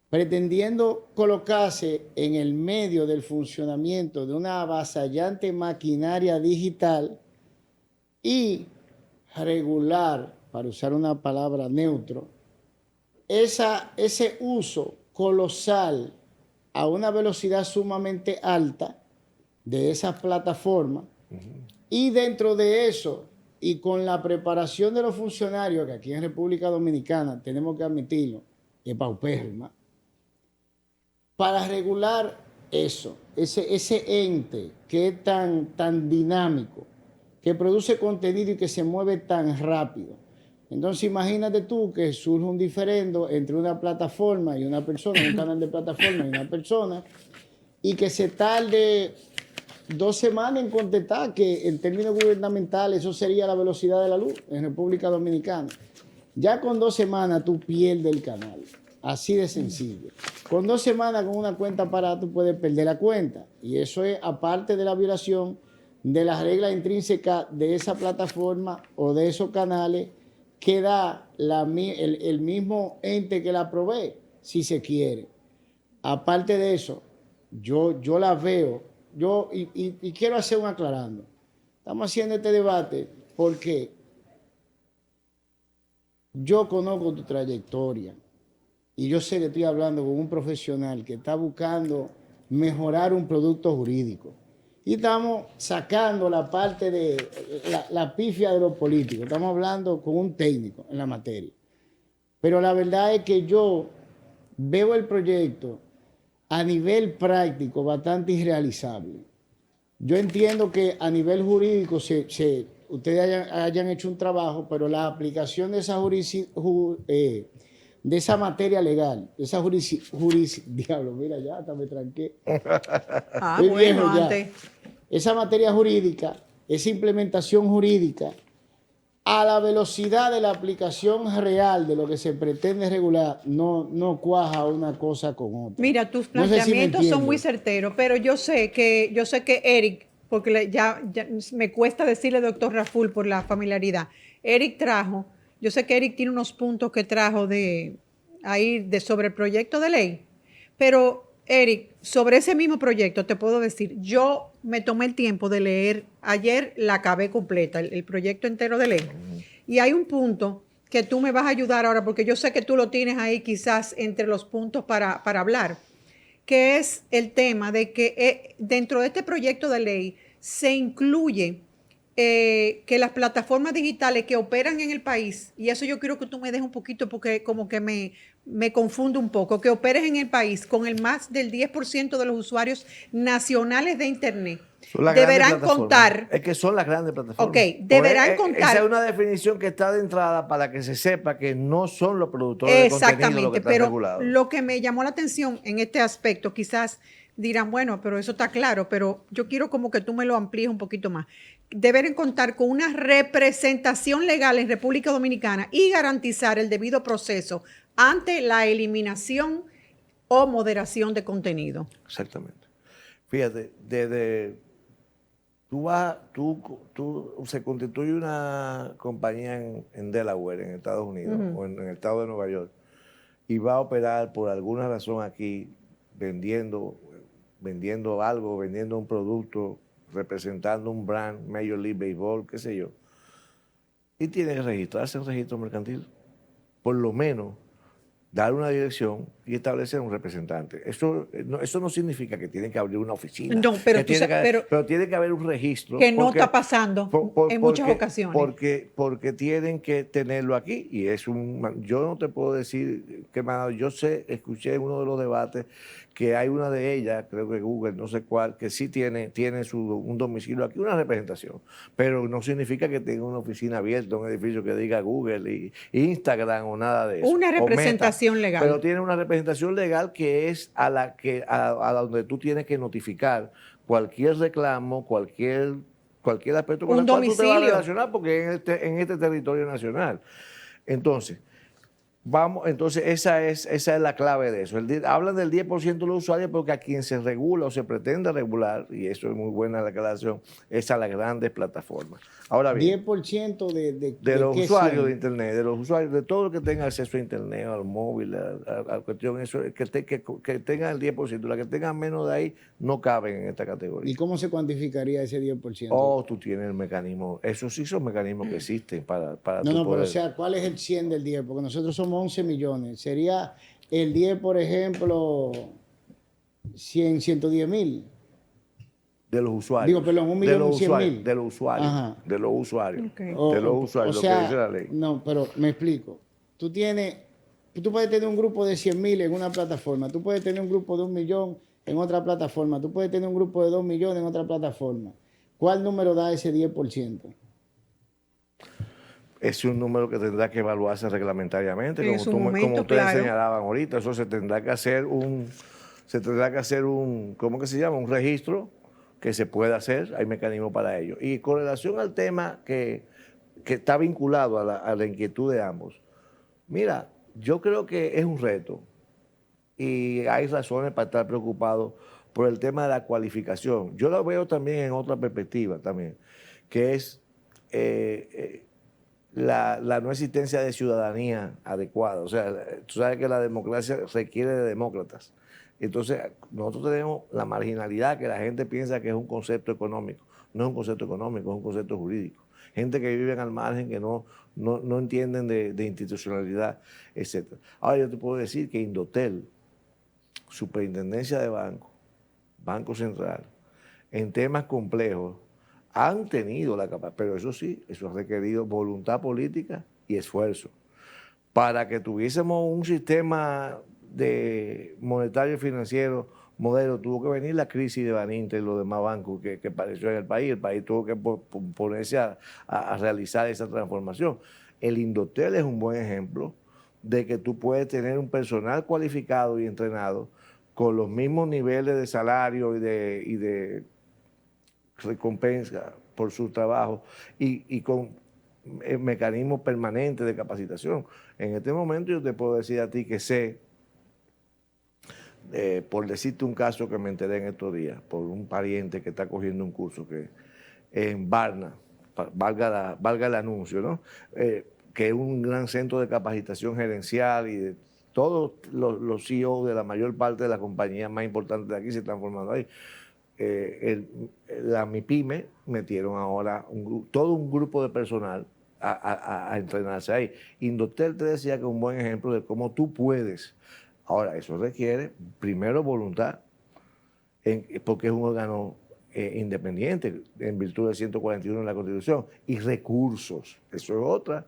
pretendiendo colocarse en el medio del funcionamiento de una avasallante maquinaria digital y regular, para usar una palabra neutro, ese uso colosal a una velocidad sumamente alta de esas plataformas. Y dentro de eso, y con la preparación de los funcionarios, que aquí en República Dominicana tenemos que admitirlo, es paupérrima, para regular eso, ese ente que es tan dinámico, que produce contenido y que se mueve tan rápido. Entonces imagínate tú que surge un diferendo entre una plataforma y una persona, un canal de plataforma y una persona, y que se tarde 2 semanas en contestar, que en términos gubernamentales eso sería la velocidad de la luz en República Dominicana. Ya con 2 semanas tú pierdes el canal, así de sencillo. Con 2 semanas con una cuenta parada tú puedes perder la cuenta, y eso es aparte de la violación de las reglas intrínsecas de esa plataforma o de esos canales que da el mismo ente que la provee, si se quiere. Aparte de eso, yo la veo, y quiero hacer un aclarando. Estamos haciendo este debate porque yo conozco tu trayectoria y yo sé que estoy hablando con un profesional que está buscando mejorar un producto jurídico. Y estamos sacando la parte de la pifia de los políticos. Estamos hablando con un técnico en la materia. Pero la verdad es que yo veo el proyecto a nivel práctico bastante irrealizable. Yo entiendo que a nivel jurídico ustedes hayan hecho un trabajo, pero la aplicación de esa materia legal, de esa diablo, mira, ya hasta me tranqué. Estoy viejo ya. Esa materia jurídica, esa implementación jurídica, a la velocidad de la aplicación real de lo que se pretende regular, no cuaja una cosa con otra. Mira, tus planteamientos son muy certeros, pero yo sé que Eric, porque ya me cuesta decirle doctor Raful por la familiaridad, Eric trajo, yo sé que Eric tiene unos puntos que trajo sobre el proyecto de ley, pero Eric, sobre ese mismo proyecto te puedo decir, yo me tomé el tiempo de leer, ayer la acabé completa, el proyecto entero de ley. Y hay un punto que tú me vas a ayudar ahora, porque yo sé que tú lo tienes ahí quizás entre los puntos para hablar, que es el tema de que dentro de este proyecto de ley se incluye que las plataformas digitales que operan en el país, y eso yo quiero que tú me dejes un poquito porque como que me confundo un poco, que operes en el país con el más del 10% de los usuarios nacionales de Internet, deberán contar... Es que son las grandes plataformas. Ok, deberán contar... Esa es una definición que está de entrada para que se sepa que no son los productores de contenido los que están regulados. Pero lo que me llamó la atención en este aspecto, quizás dirán, bueno, pero eso está claro, pero yo quiero como que tú me lo amplíes un poquito más. Deberán contar con una representación legal en República Dominicana y garantizar el debido proceso ante la eliminación o moderación de contenido. Exactamente. Fíjate, se constituye una compañía en Delaware, en Estados Unidos, o en el estado de Nueva York, y va a operar por alguna razón aquí vendiendo algo, vendiendo un producto, representando un brand, Major League Baseball, qué sé yo. Y tiene que registrarse en registro mercantil. Por lo menos, dar una dirección y establecer un representante. Eso no significa que tienen que abrir una oficina. No, pero, pero tiene que haber un registro. Que no está pasando en muchas ocasiones. Porque tienen que tenerlo aquí. Y yo no te puedo decir que escuché en uno de los debates que hay una de ellas, creo que Google, no sé cuál, que sí tiene un domicilio aquí, una representación. Pero no significa que tenga una oficina abierta, un edificio que diga Google y Instagram o nada de eso. Una representación legal. Pero tiene una representación legal que es a donde tú tienes que notificar cualquier reclamo, cualquier aspecto con el cual tú te vas a relacionar, porque en este territorio nacional. Entonces, esa es la clave de eso. Hablan del 10% de los usuarios porque a quien se regula o se pretende regular, y eso es muy buena la aclaración, es a las grandes plataformas. Ahora bien, 10% de los usuarios de Internet, de los usuarios, de todo lo que tenga acceso a Internet, al móvil, a cuestión, eso, que tengan el 10%. Las que tengan menos de ahí no caben en esta categoría. ¿Y cómo se cuantificaría ese 10%? Tú tienes el mecanismo. Esos sí son mecanismos que existen para No, pero o sea, ¿cuál es el 100 del 10? Porque nosotros somos 11 millones. Sería el 10, por ejemplo, 110 mil. De los usuarios. Digo, perdón, 1.100.000. De los usuarios. Ajá. De los usuarios. Okay. De los usuarios, o sea, lo que dice la ley. No, pero me explico. Tú puedes tener un grupo de 100.000 en una plataforma. Tú puedes tener un grupo de 1 millón en otra plataforma. Tú puedes tener un grupo de 2 millones en otra plataforma. ¿Cuál número da ese 10%? Es un número que tendrá que evaluarse reglamentariamente, como ustedes señalaban ahorita. Eso se tendrá que hacer un, ¿cómo que se llama? Un registro que se puede hacer, hay mecanismos para ello. Y con relación al tema que está vinculado a la inquietud de ambos, mira, yo creo que es un reto y hay razones para estar preocupados por el tema de la cualificación. Yo lo veo también en otra perspectiva también, que es la no existencia de ciudadanía adecuada. O sea, tú sabes que la democracia requiere de demócratas. Entonces, nosotros tenemos la marginalidad, que la gente piensa que es un concepto económico. No es un concepto económico, es un concepto jurídico. Gente que vive al margen, que no entienden de institucionalidad, etc. Ahora, yo te puedo decir que Indotel, Superintendencia de Banco, Banco Central, en temas complejos, han tenido la capacidad, pero eso sí, eso ha requerido voluntad política y esfuerzo. Para que tuviésemos un sistema de monetario y financiero modelo, tuvo que venir la crisis de Baninter y los demás bancos que apareció en el país. El país tuvo que ponerse a realizar esa transformación. El Indotel es un buen ejemplo de que tú puedes tener un personal cualificado y entrenado con los mismos niveles de salario y de recompensa por su trabajo y con mecanismos permanentes de capacitación. En este momento yo te puedo decir a ti que sé, por decirte un caso que me enteré en estos días, por un pariente que está cogiendo un curso que en Varna, valga el anuncio, ¿no? Que es un gran centro de capacitación gerencial y de todos los CEO de la mayor parte de las compañías más importantes de aquí se están formando ahí. La MIPYME metieron ahora todo un grupo de personal a entrenarse ahí. Indotel te decía que es un buen ejemplo de cómo tú puedes. Ahora, eso requiere primero voluntad, porque es un órgano independiente en virtud del 141 de la Constitución, y recursos. Eso es otra.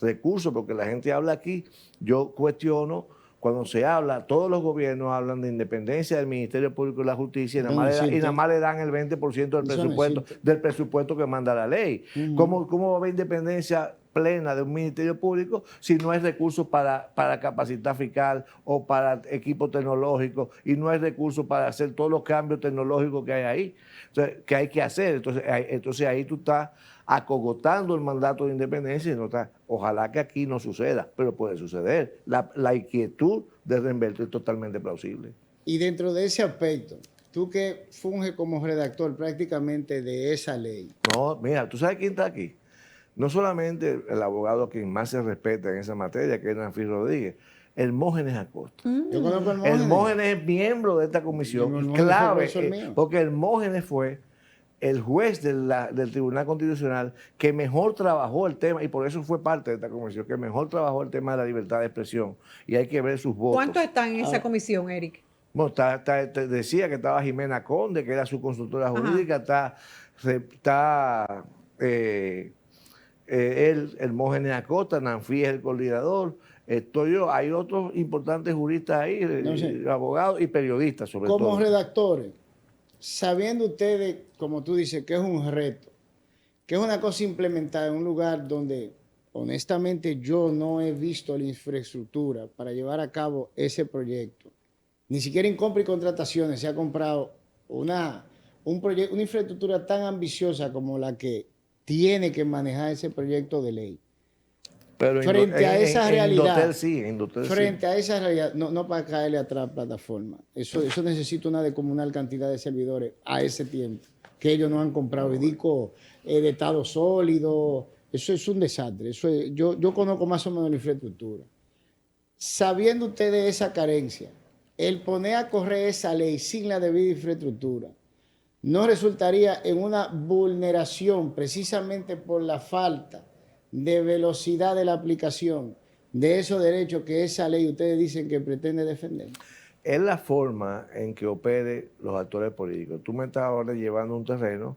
Recursos, porque la gente habla aquí, yo cuestiono. Cuando se habla, todos los gobiernos hablan de independencia del Ministerio Público y la Justicia y nada más le dan el 20% del presupuesto que manda la ley. ¿Cómo va a haber independencia plena de un Ministerio Público si no hay recursos para capacitar fiscal o para equipo tecnológico y no hay recursos para hacer todos los cambios tecnológicos que hay ahí? Entonces, ¿qué hay que hacer? Entonces ahí tú estás acogotando el mandato de independencia y no está. Ojalá que aquí no suceda, pero puede suceder. La inquietud de Renberto es totalmente plausible. Y dentro de ese aspecto, tú que funges como redactor prácticamente de esa ley. No, mira, ¿tú sabes quién está aquí? No solamente el abogado a quien más se respeta en esa materia, que es Nanfi Rodríguez, Hermógenes Acosta. Yo conozco a Hermógenes. Hermógenes es miembro de esta comisión, clave, porque Hermógenes fue el juez del Tribunal Constitucional que mejor trabajó el tema, y por eso fue parte de esta comisión, que mejor trabajó el tema de la libertad de expresión. Y hay que ver sus votos. ¿Cuántos están en esa comisión, Eric? Bueno, te decía que estaba Jimena Conde, que era su consultora jurídica, está Hermógenes Acosta, Nanfí es el coordinador, estoy yo, hay otros importantes juristas ahí, abogados y periodistas sobre todo. Como redactores, sabiendo ustedes, como tú dices, que es un reto, que es una cosa implementada en un lugar donde honestamente yo no he visto la infraestructura para llevar a cabo ese proyecto. Ni siquiera en compra y contrataciones se ha comprado una infraestructura tan ambiciosa como la que tiene que manejar ese proyecto de ley. Pero frente a esa realidad, frente a esa realidad, no para caerle atrás a la plataforma. Eso necesita una descomunal cantidad de servidores a ese tiempo, que ellos no han comprado. Y digo, de estado sólido, eso es un desastre. Yo conozco más o menos la infraestructura. Sabiendo ustedes esa carencia, el poner a correr esa ley sin la debida infraestructura no resultaría en una vulneración precisamente por la falta de velocidad de la aplicación de esos derechos que esa ley ustedes dicen que pretende defender. Es la forma en que operen los actores políticos. Tú me estás ahora llevando a un terreno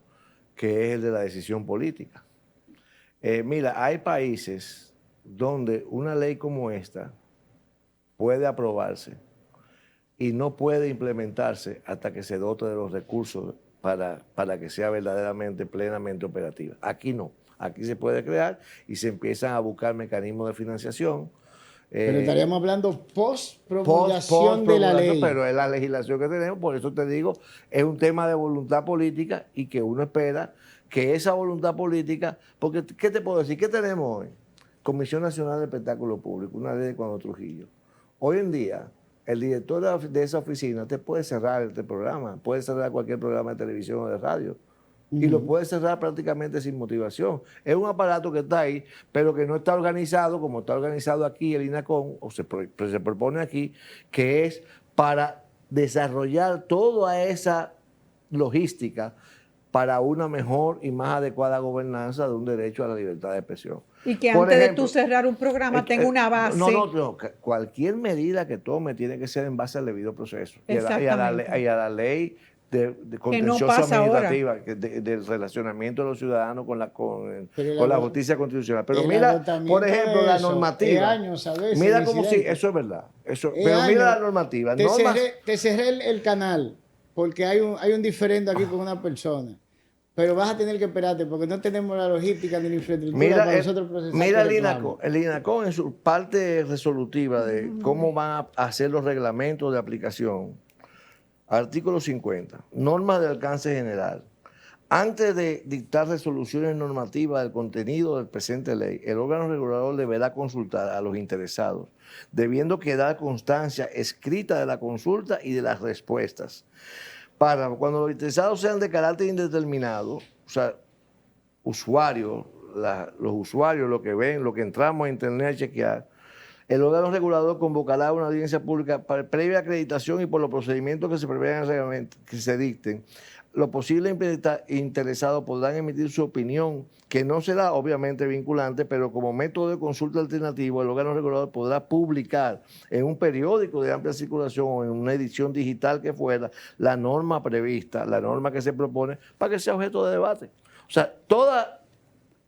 que es el de la decisión política. Mira, hay países donde una ley como esta puede aprobarse y no puede implementarse hasta que se dote de los recursos para que sea verdaderamente, plenamente operativa. Aquí no. Aquí se puede crear y se empiezan a buscar mecanismos de financiación. Pero estaríamos hablando post-promulgación de la ley. Pero es la legislación que tenemos, por eso te digo, es un tema de voluntad política y que uno espera que esa voluntad política, porque ¿qué te puedo decir? ¿Qué tenemos hoy? Comisión Nacional de Espectáculo Público, una ley de Cuando Trujillo. Hoy en día, el director de esa oficina te puede cerrar este programa, puede cerrar cualquier programa de televisión o de radio. Y lo puede cerrar prácticamente sin motivación. Es un aparato que está ahí, pero que no está organizado como está organizado aquí el INACON, o se propone aquí, que es para desarrollar toda esa logística para una mejor y más adecuada gobernanza de un derecho a la libertad de expresión. Y que antes de tú cerrar un programa tenga una base. No, cualquier medida que tome tiene que ser en base al debido proceso y a la ley de contencioso administrativa, del relacionamiento de los ciudadanos con la justicia constitucional. Pero mira, por ejemplo, la normativa. Mira como si, eso es verdad. Pero mira la normativa. Te cerré el canal porque hay un diferendo aquí con una persona. Pero vas a tener que esperarte porque no tenemos la logística ni la infraestructura para nosotros procesar. Mira el INACON en su parte resolutiva de cómo van a hacer los reglamentos de aplicación. Artículo 50. Normas de alcance general. Antes de dictar resoluciones normativas del contenido del presente ley, el órgano regulador deberá consultar a los interesados, debiendo quedar constancia escrita de la consulta y de las respuestas. Para cuando los interesados sean de carácter indeterminado, o sea, usuarios, los usuarios, lo que ven, lo que entramos a internet a chequear, el órgano regulador convocará una audiencia pública para previa acreditación y por los procedimientos que se prevean en el reglamento, que se dicten. Los posibles interesados podrán emitir su opinión, que no será obviamente vinculante, pero como método de consulta alternativo, el órgano regulador podrá publicar en un periódico de amplia circulación o en una edición digital que fuera la norma prevista, la norma que se propone, para que sea objeto de debate. O sea, toda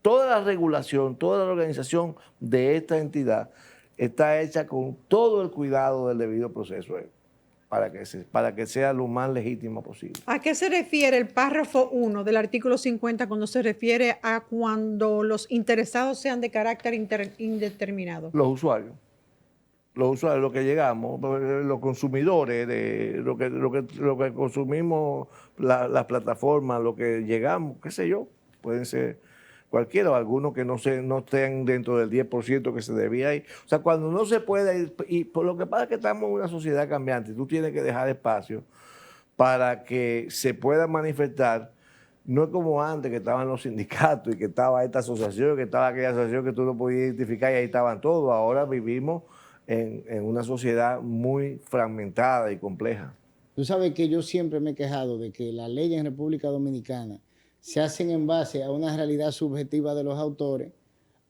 la regulación, toda la organización de esta entidad está hecha con todo el cuidado del debido proceso para que sea lo más legítimo posible. ¿A qué se refiere el párrafo 1 del artículo 50 cuando se refiere a cuando los interesados sean de carácter indeterminado? Los usuarios, lo que llegamos, los consumidores, lo que consumimos, las plataformas, lo que llegamos, qué sé yo, pueden ser cualquiera, o algunos que no estén dentro del 10% que se debía ir. O sea, cuando no se puede ir, y por lo que pasa es que estamos en una sociedad cambiante, tú tienes que dejar espacio para que se pueda manifestar. No es como antes que estaban los sindicatos y que estaba esta asociación, que estaba aquella asociación que tú no podías identificar y ahí estaban todos. Ahora vivimos en una sociedad muy fragmentada y compleja. Tú sabes que yo siempre me he quejado de que la ley en República Dominicana se hacen en base a una realidad subjetiva de los autores,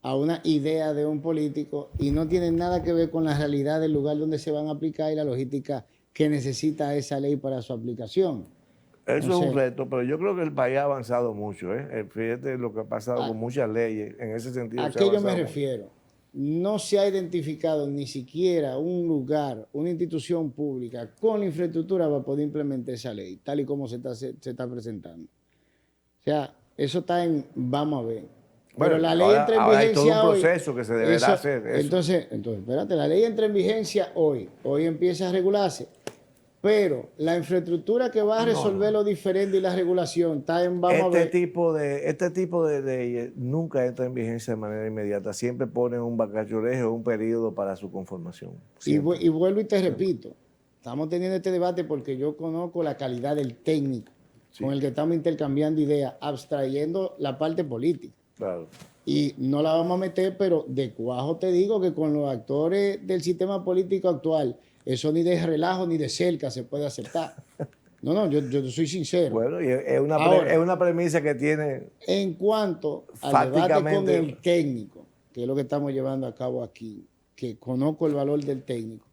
a una idea de un político y no tienen nada que ver con la realidad del lugar donde se van a aplicar y la logística que necesita esa ley para su aplicación. Eso es un reto, pero yo creo que el país ha avanzado mucho. Fíjate lo que ha pasado con muchas leyes. En ese sentido, ¿A qué yo me refiero? No se ha identificado ni siquiera un lugar, una institución pública con la infraestructura para poder implementar esa ley, tal y como se está presentando. O sea, eso está en, vamos a ver. Pero Bueno, la ley entra en vigencia hay todo un hoy. proceso que se deberá hacer. Eso. Entonces, espérate, la ley entra en vigencia hoy. Hoy empieza a regularse. Pero la infraestructura que va a resolver lo diferente y la regulación está en, vamos a ver. Este tipo de leyes nunca entra en vigencia de manera inmediata. Siempre ponen un vacaciones o un periodo para su conformación. Y vuelvo y te repito, estamos teniendo este debate porque yo conozco la calidad del técnico con el que estamos intercambiando ideas, abstrayendo la parte política. Claro. Y no la vamos a meter, pero de cuajo te digo que con los actores del sistema político actual, eso ni de relajo ni de cerca se puede aceptar. No, yo soy sincero. Bueno, y es una premisa que tiene. En cuanto al debate con el técnico, que es lo que estamos llevando a cabo aquí, que conozco el valor del técnico.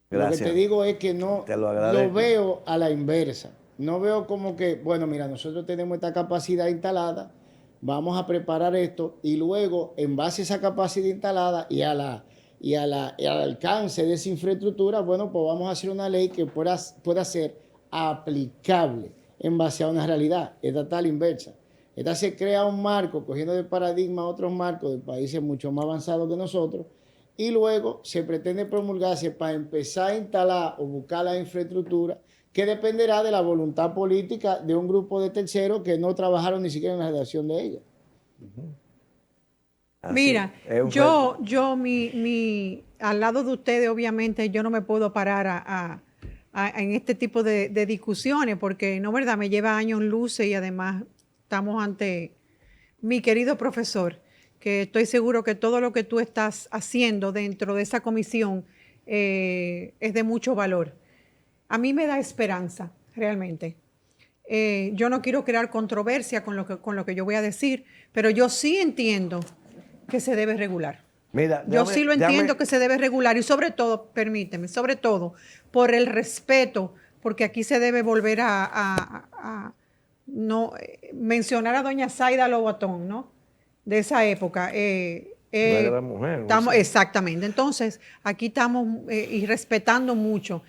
Gracias. Lo que te digo es que no lo veo a la inversa. No veo como que, bueno, mira, nosotros tenemos esta capacidad instalada, vamos a preparar esto y luego, en base a esa capacidad instalada y al alcance de esa infraestructura, bueno, pues vamos a hacer una ley que pueda ser aplicable en base a una realidad. Esta tal inversa. Esta se crea un marco, cogiendo de paradigma otros marcos de países mucho más avanzados que nosotros, y luego se pretende promulgarse para empezar a instalar o buscar la infraestructura que dependerá de la voluntad política de un grupo de terceros que no trabajaron ni siquiera en la redacción de ella. Mira, al lado de ustedes, obviamente, yo no me puedo parar en este tipo de discusiones, porque no, verdad, me lleva años luces y además estamos ante mi querido profesor, que estoy seguro que todo lo que tú estás haciendo dentro de esa comisión es de mucho valor. A mí me da esperanza, realmente. Yo no quiero crear controversia con lo que yo voy a decir, pero yo sí entiendo que se debe regular. Mira, yo sí lo entiendo que se debe regular y sobre todo, permíteme, sobre todo por el respeto, porque aquí se debe volver a no mencionar a doña Zaida Lobatón, ¿no? De esa época. Era mujer, estamos, exactamente. Entonces, aquí estamos y respetando mucho,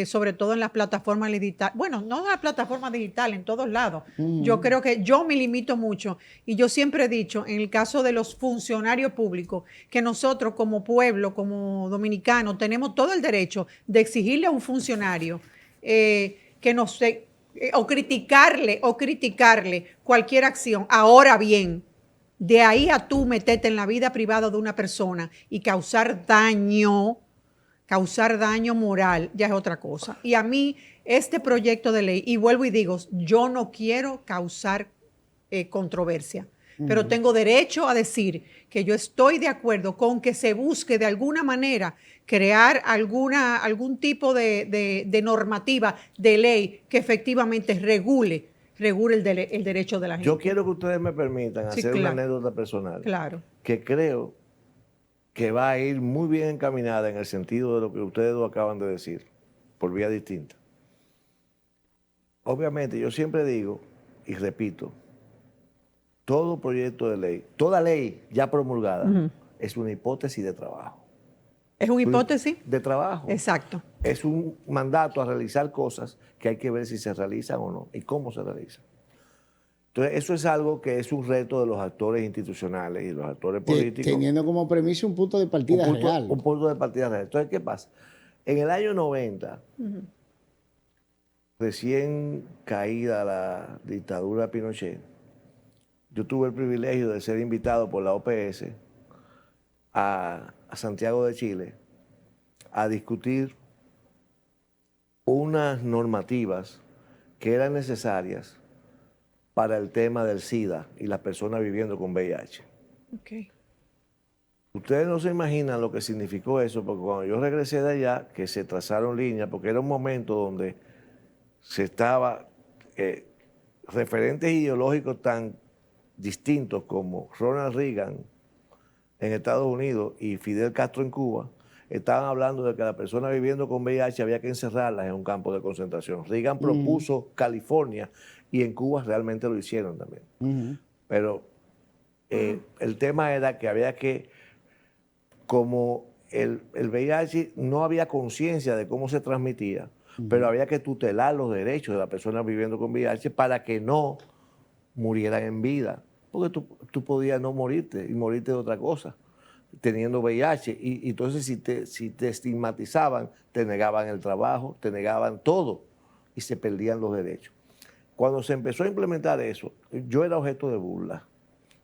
sobre todo en las plataformas digitales. Bueno, no en las plataformas digitales, en todos lados. Yo creo que yo me limito mucho y yo siempre he dicho, en el caso de los funcionarios públicos, que nosotros como pueblo, como dominicanos, tenemos todo el derecho de exigirle a un funcionario que nos o criticarle cualquier acción. Ahora bien, de ahí a tú meterte en la vida privada de una persona y causar daño moral, ya es otra cosa. Y a mí, este proyecto de ley, y vuelvo y digo, yo no quiero causar controversia, pero tengo derecho a decir que yo estoy de acuerdo con que se busque de alguna manera crear algún tipo de normativa, de ley que efectivamente regule el derecho de la gente. Yo quiero que ustedes me permitan hacer una anécdota personal. Claro. Que creo que va a ir muy bien encaminada en el sentido de lo que ustedes dos acaban de decir, por vía distinta. Obviamente, yo siempre digo y repito, todo proyecto de ley, toda ley ya promulgada, es una hipótesis de trabajo. ¿Es una hipótesis? De trabajo. Exacto. Es un mandato a realizar cosas que hay que ver si se realizan o no y cómo se realizan. Entonces, eso es algo que es un reto de los actores institucionales y los actores políticos. Teniendo como premisa un punto de partida real. Un punto de partida real. Entonces, ¿qué pasa? En el año 90, recién caída la dictadura de Pinochet, yo tuve el privilegio de ser invitado por la OPS a Santiago de Chile a discutir unas normativas que eran necesarias para el tema del SIDA y las personas viviendo con VIH. Okay. Ustedes no se imaginan lo que significó eso, porque cuando yo regresé de allá, que se trazaron líneas, porque era un momento donde se estaba referentes ideológicos tan distintos como Ronald Reagan en Estados Unidos y Fidel Castro en Cuba, estaban hablando de que las personas viviendo con VIH había que encerrarlas en un campo de concentración. Reagan propuso California y en Cuba realmente lo hicieron también. Pero el tema era que había que, como el VIH no había conciencia de cómo se transmitía, pero había que tutelar los derechos de las personas viviendo con VIH para que no murieran en vida. Porque tú podías no morirte y morirte de otra cosa teniendo VIH. Y entonces si te estigmatizaban, te negaban el trabajo, te negaban todo y se perdían los derechos. Cuando se empezó a implementar eso, yo era objeto de burla.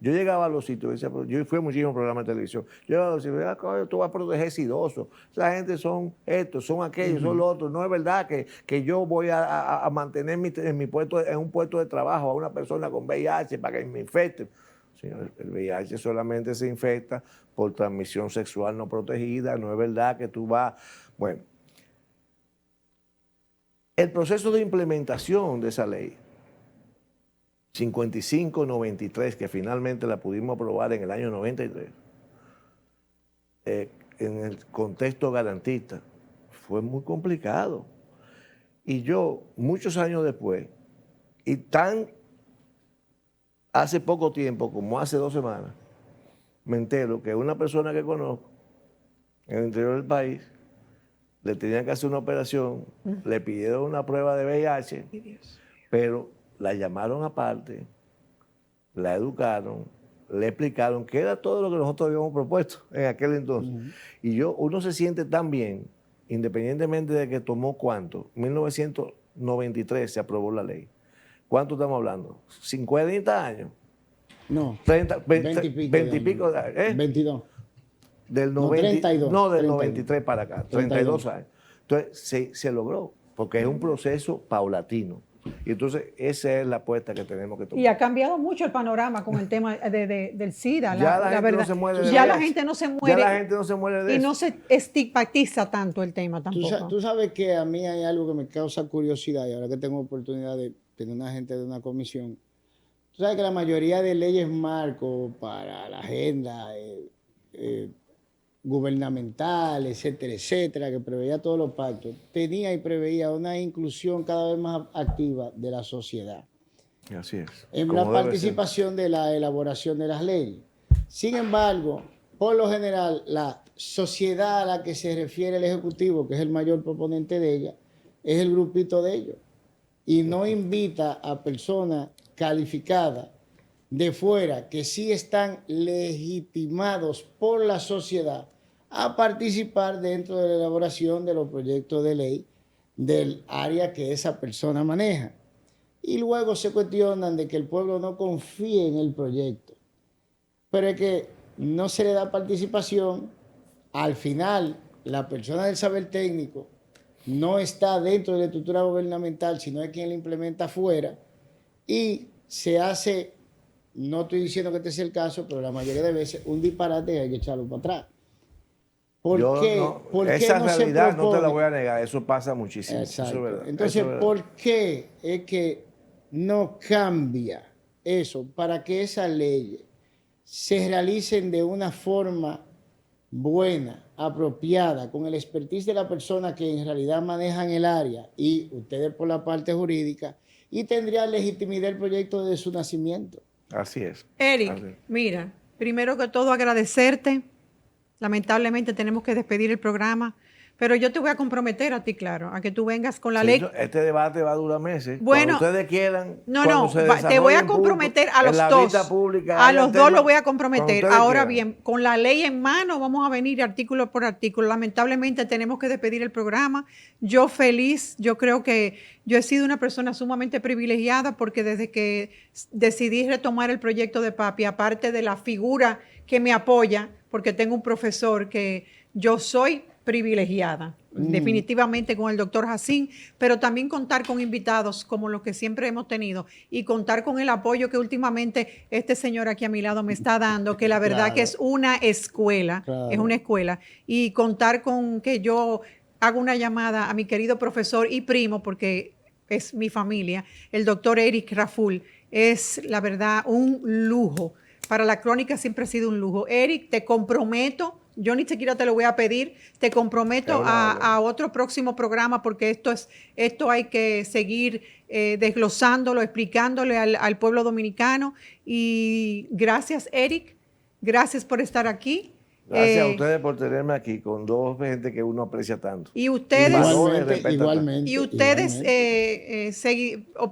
Yo llegaba a los sitios, decía, yo fui a muchísimos programas de televisión, yo llegaba a los sitios, tú vas a proteger sidosos, esa gente son estos, son aquellos, son los otros, no es verdad que yo voy a mantener en un puesto de trabajo a una persona con VIH para que me infecte. Señor, el VIH solamente se infecta por transmisión sexual no protegida, no es verdad que tú vas... Bueno, el proceso de implementación de esa ley 55-93, que finalmente la pudimos aprobar en el año 93, en el contexto garantista, fue muy complicado. Y yo, muchos años después, y hace poco tiempo, como hace 2 semanas, me entero que una persona que conozco en el interior del país le tenían que hacer una operación, le pidieron una prueba de VIH, pero la llamaron aparte, la educaron, le explicaron que era todo lo que nosotros habíamos propuesto en aquel entonces. Y uno se siente tan bien, independientemente de que tomó cuánto. En 1993 se aprobó la ley. ¿Cuánto estamos hablando? ¿50 años? No. 20 y pico. 22. Del 32. No, del 32. 93 para acá, 32 años. Entonces se logró, porque es un proceso paulatino. Y entonces esa es la apuesta que tenemos que tomar. Y ha cambiado mucho el panorama con el tema del SIDA. Ya la gente verdad. no se muere de Ya la VIH. gente no se muere. Ya la gente no se muere de y eso. no se estigmatiza tanto el tema tampoco. Tú sabes que a mí hay algo que me causa curiosidad y ahora que tengo oportunidad de tener una gente de una comisión. Tú sabes que la mayoría de leyes marco para la agenda gubernamental, etcétera, etcétera, que preveía todos los pactos, tenía y preveía una inclusión cada vez más activa de la sociedad. Así es. En Como la debe participación de la elaboración de las leyes. Sin embargo, por lo general, la sociedad a la que se refiere el Ejecutivo, que es el mayor proponente de ella, es el grupito de ellos. Y no invita a personas calificadas de fuera que sí están legitimados por la sociedad a participar dentro de la elaboración de los proyectos de ley del área que esa persona maneja. Y luego se cuestionan de que el pueblo no confíe en el proyecto. Pero es que no se le da participación. Al final, la persona del saber técnico no está dentro de la estructura gubernamental, sino es quien la implementa afuera. Y se hace, no estoy diciendo que este sea el caso, pero la mayoría de veces un disparate y hay que echarlo para atrás. ¿Por qué? Esa no realidad se no te la propone? voy a negar, eso pasa muchísimo. Exacto. Eso es verdad. Entonces, Eso es verdad. ¿por qué es que no cambia eso para que esas leyes se realicen de una forma buena, apropiada, con el expertise de la persona que en realidad manejan el área y ustedes por la parte jurídica, y tendría legitimidad el proyecto desde su nacimiento? Así es. Eric, Así es. mira, primero que todo agradecerte. Lamentablemente tenemos que despedir el programa, pero yo te voy a comprometer a ti, claro, a que tú vengas con la Sí, ley. este debate va a durar meses. Bueno, cuando ustedes quieran. No, cuando no, se te voy a desarrollen comprometer puntos a los en la dos. vista pública, A hayan los dos temas, lo voy a cuando comprometer. ustedes Ahora quieran. bien, con la ley en mano vamos a venir artículo por artículo. Lamentablemente tenemos que despedir el programa. Yo feliz, yo creo que yo he sido una persona sumamente privilegiada porque desde que decidí retomar el proyecto de Papi, aparte de la figura que me apoya, porque tengo un profesor que yo soy privilegiada, definitivamente con el doctor Jacín, pero también contar con invitados como los que siempre hemos tenido y contar con el apoyo que últimamente este señor aquí a mi lado me está dando, que la verdad Claro. que es una escuela, Claro. es una escuela, y contar con que yo hago una llamada a mi querido profesor y primo, porque es mi familia, el doctor Eric Raful. Es, la verdad, un lujo. Para la crónica siempre ha sido un lujo. Eric, te comprometo, yo ni siquiera te lo voy a pedir, te comprometo a otro próximo programa, porque esto hay que seguir desglosándolo, explicándole al pueblo dominicano. Y gracias, Eric, gracias por estar aquí. Gracias a ustedes por tenerme aquí con dos gente que uno aprecia tanto. Y ustedes, Igualmente. y ustedes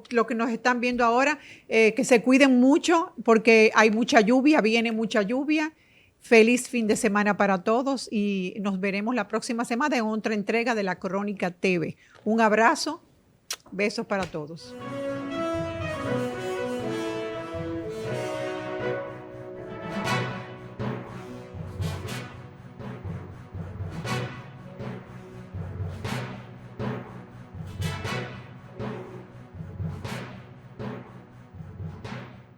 lo que nos están viendo ahora, que se cuiden mucho porque hay mucha lluvia, viene mucha lluvia. Feliz fin de semana para todos y nos veremos la próxima semana en otra entrega de La Crónica TV. Un abrazo, besos para todos.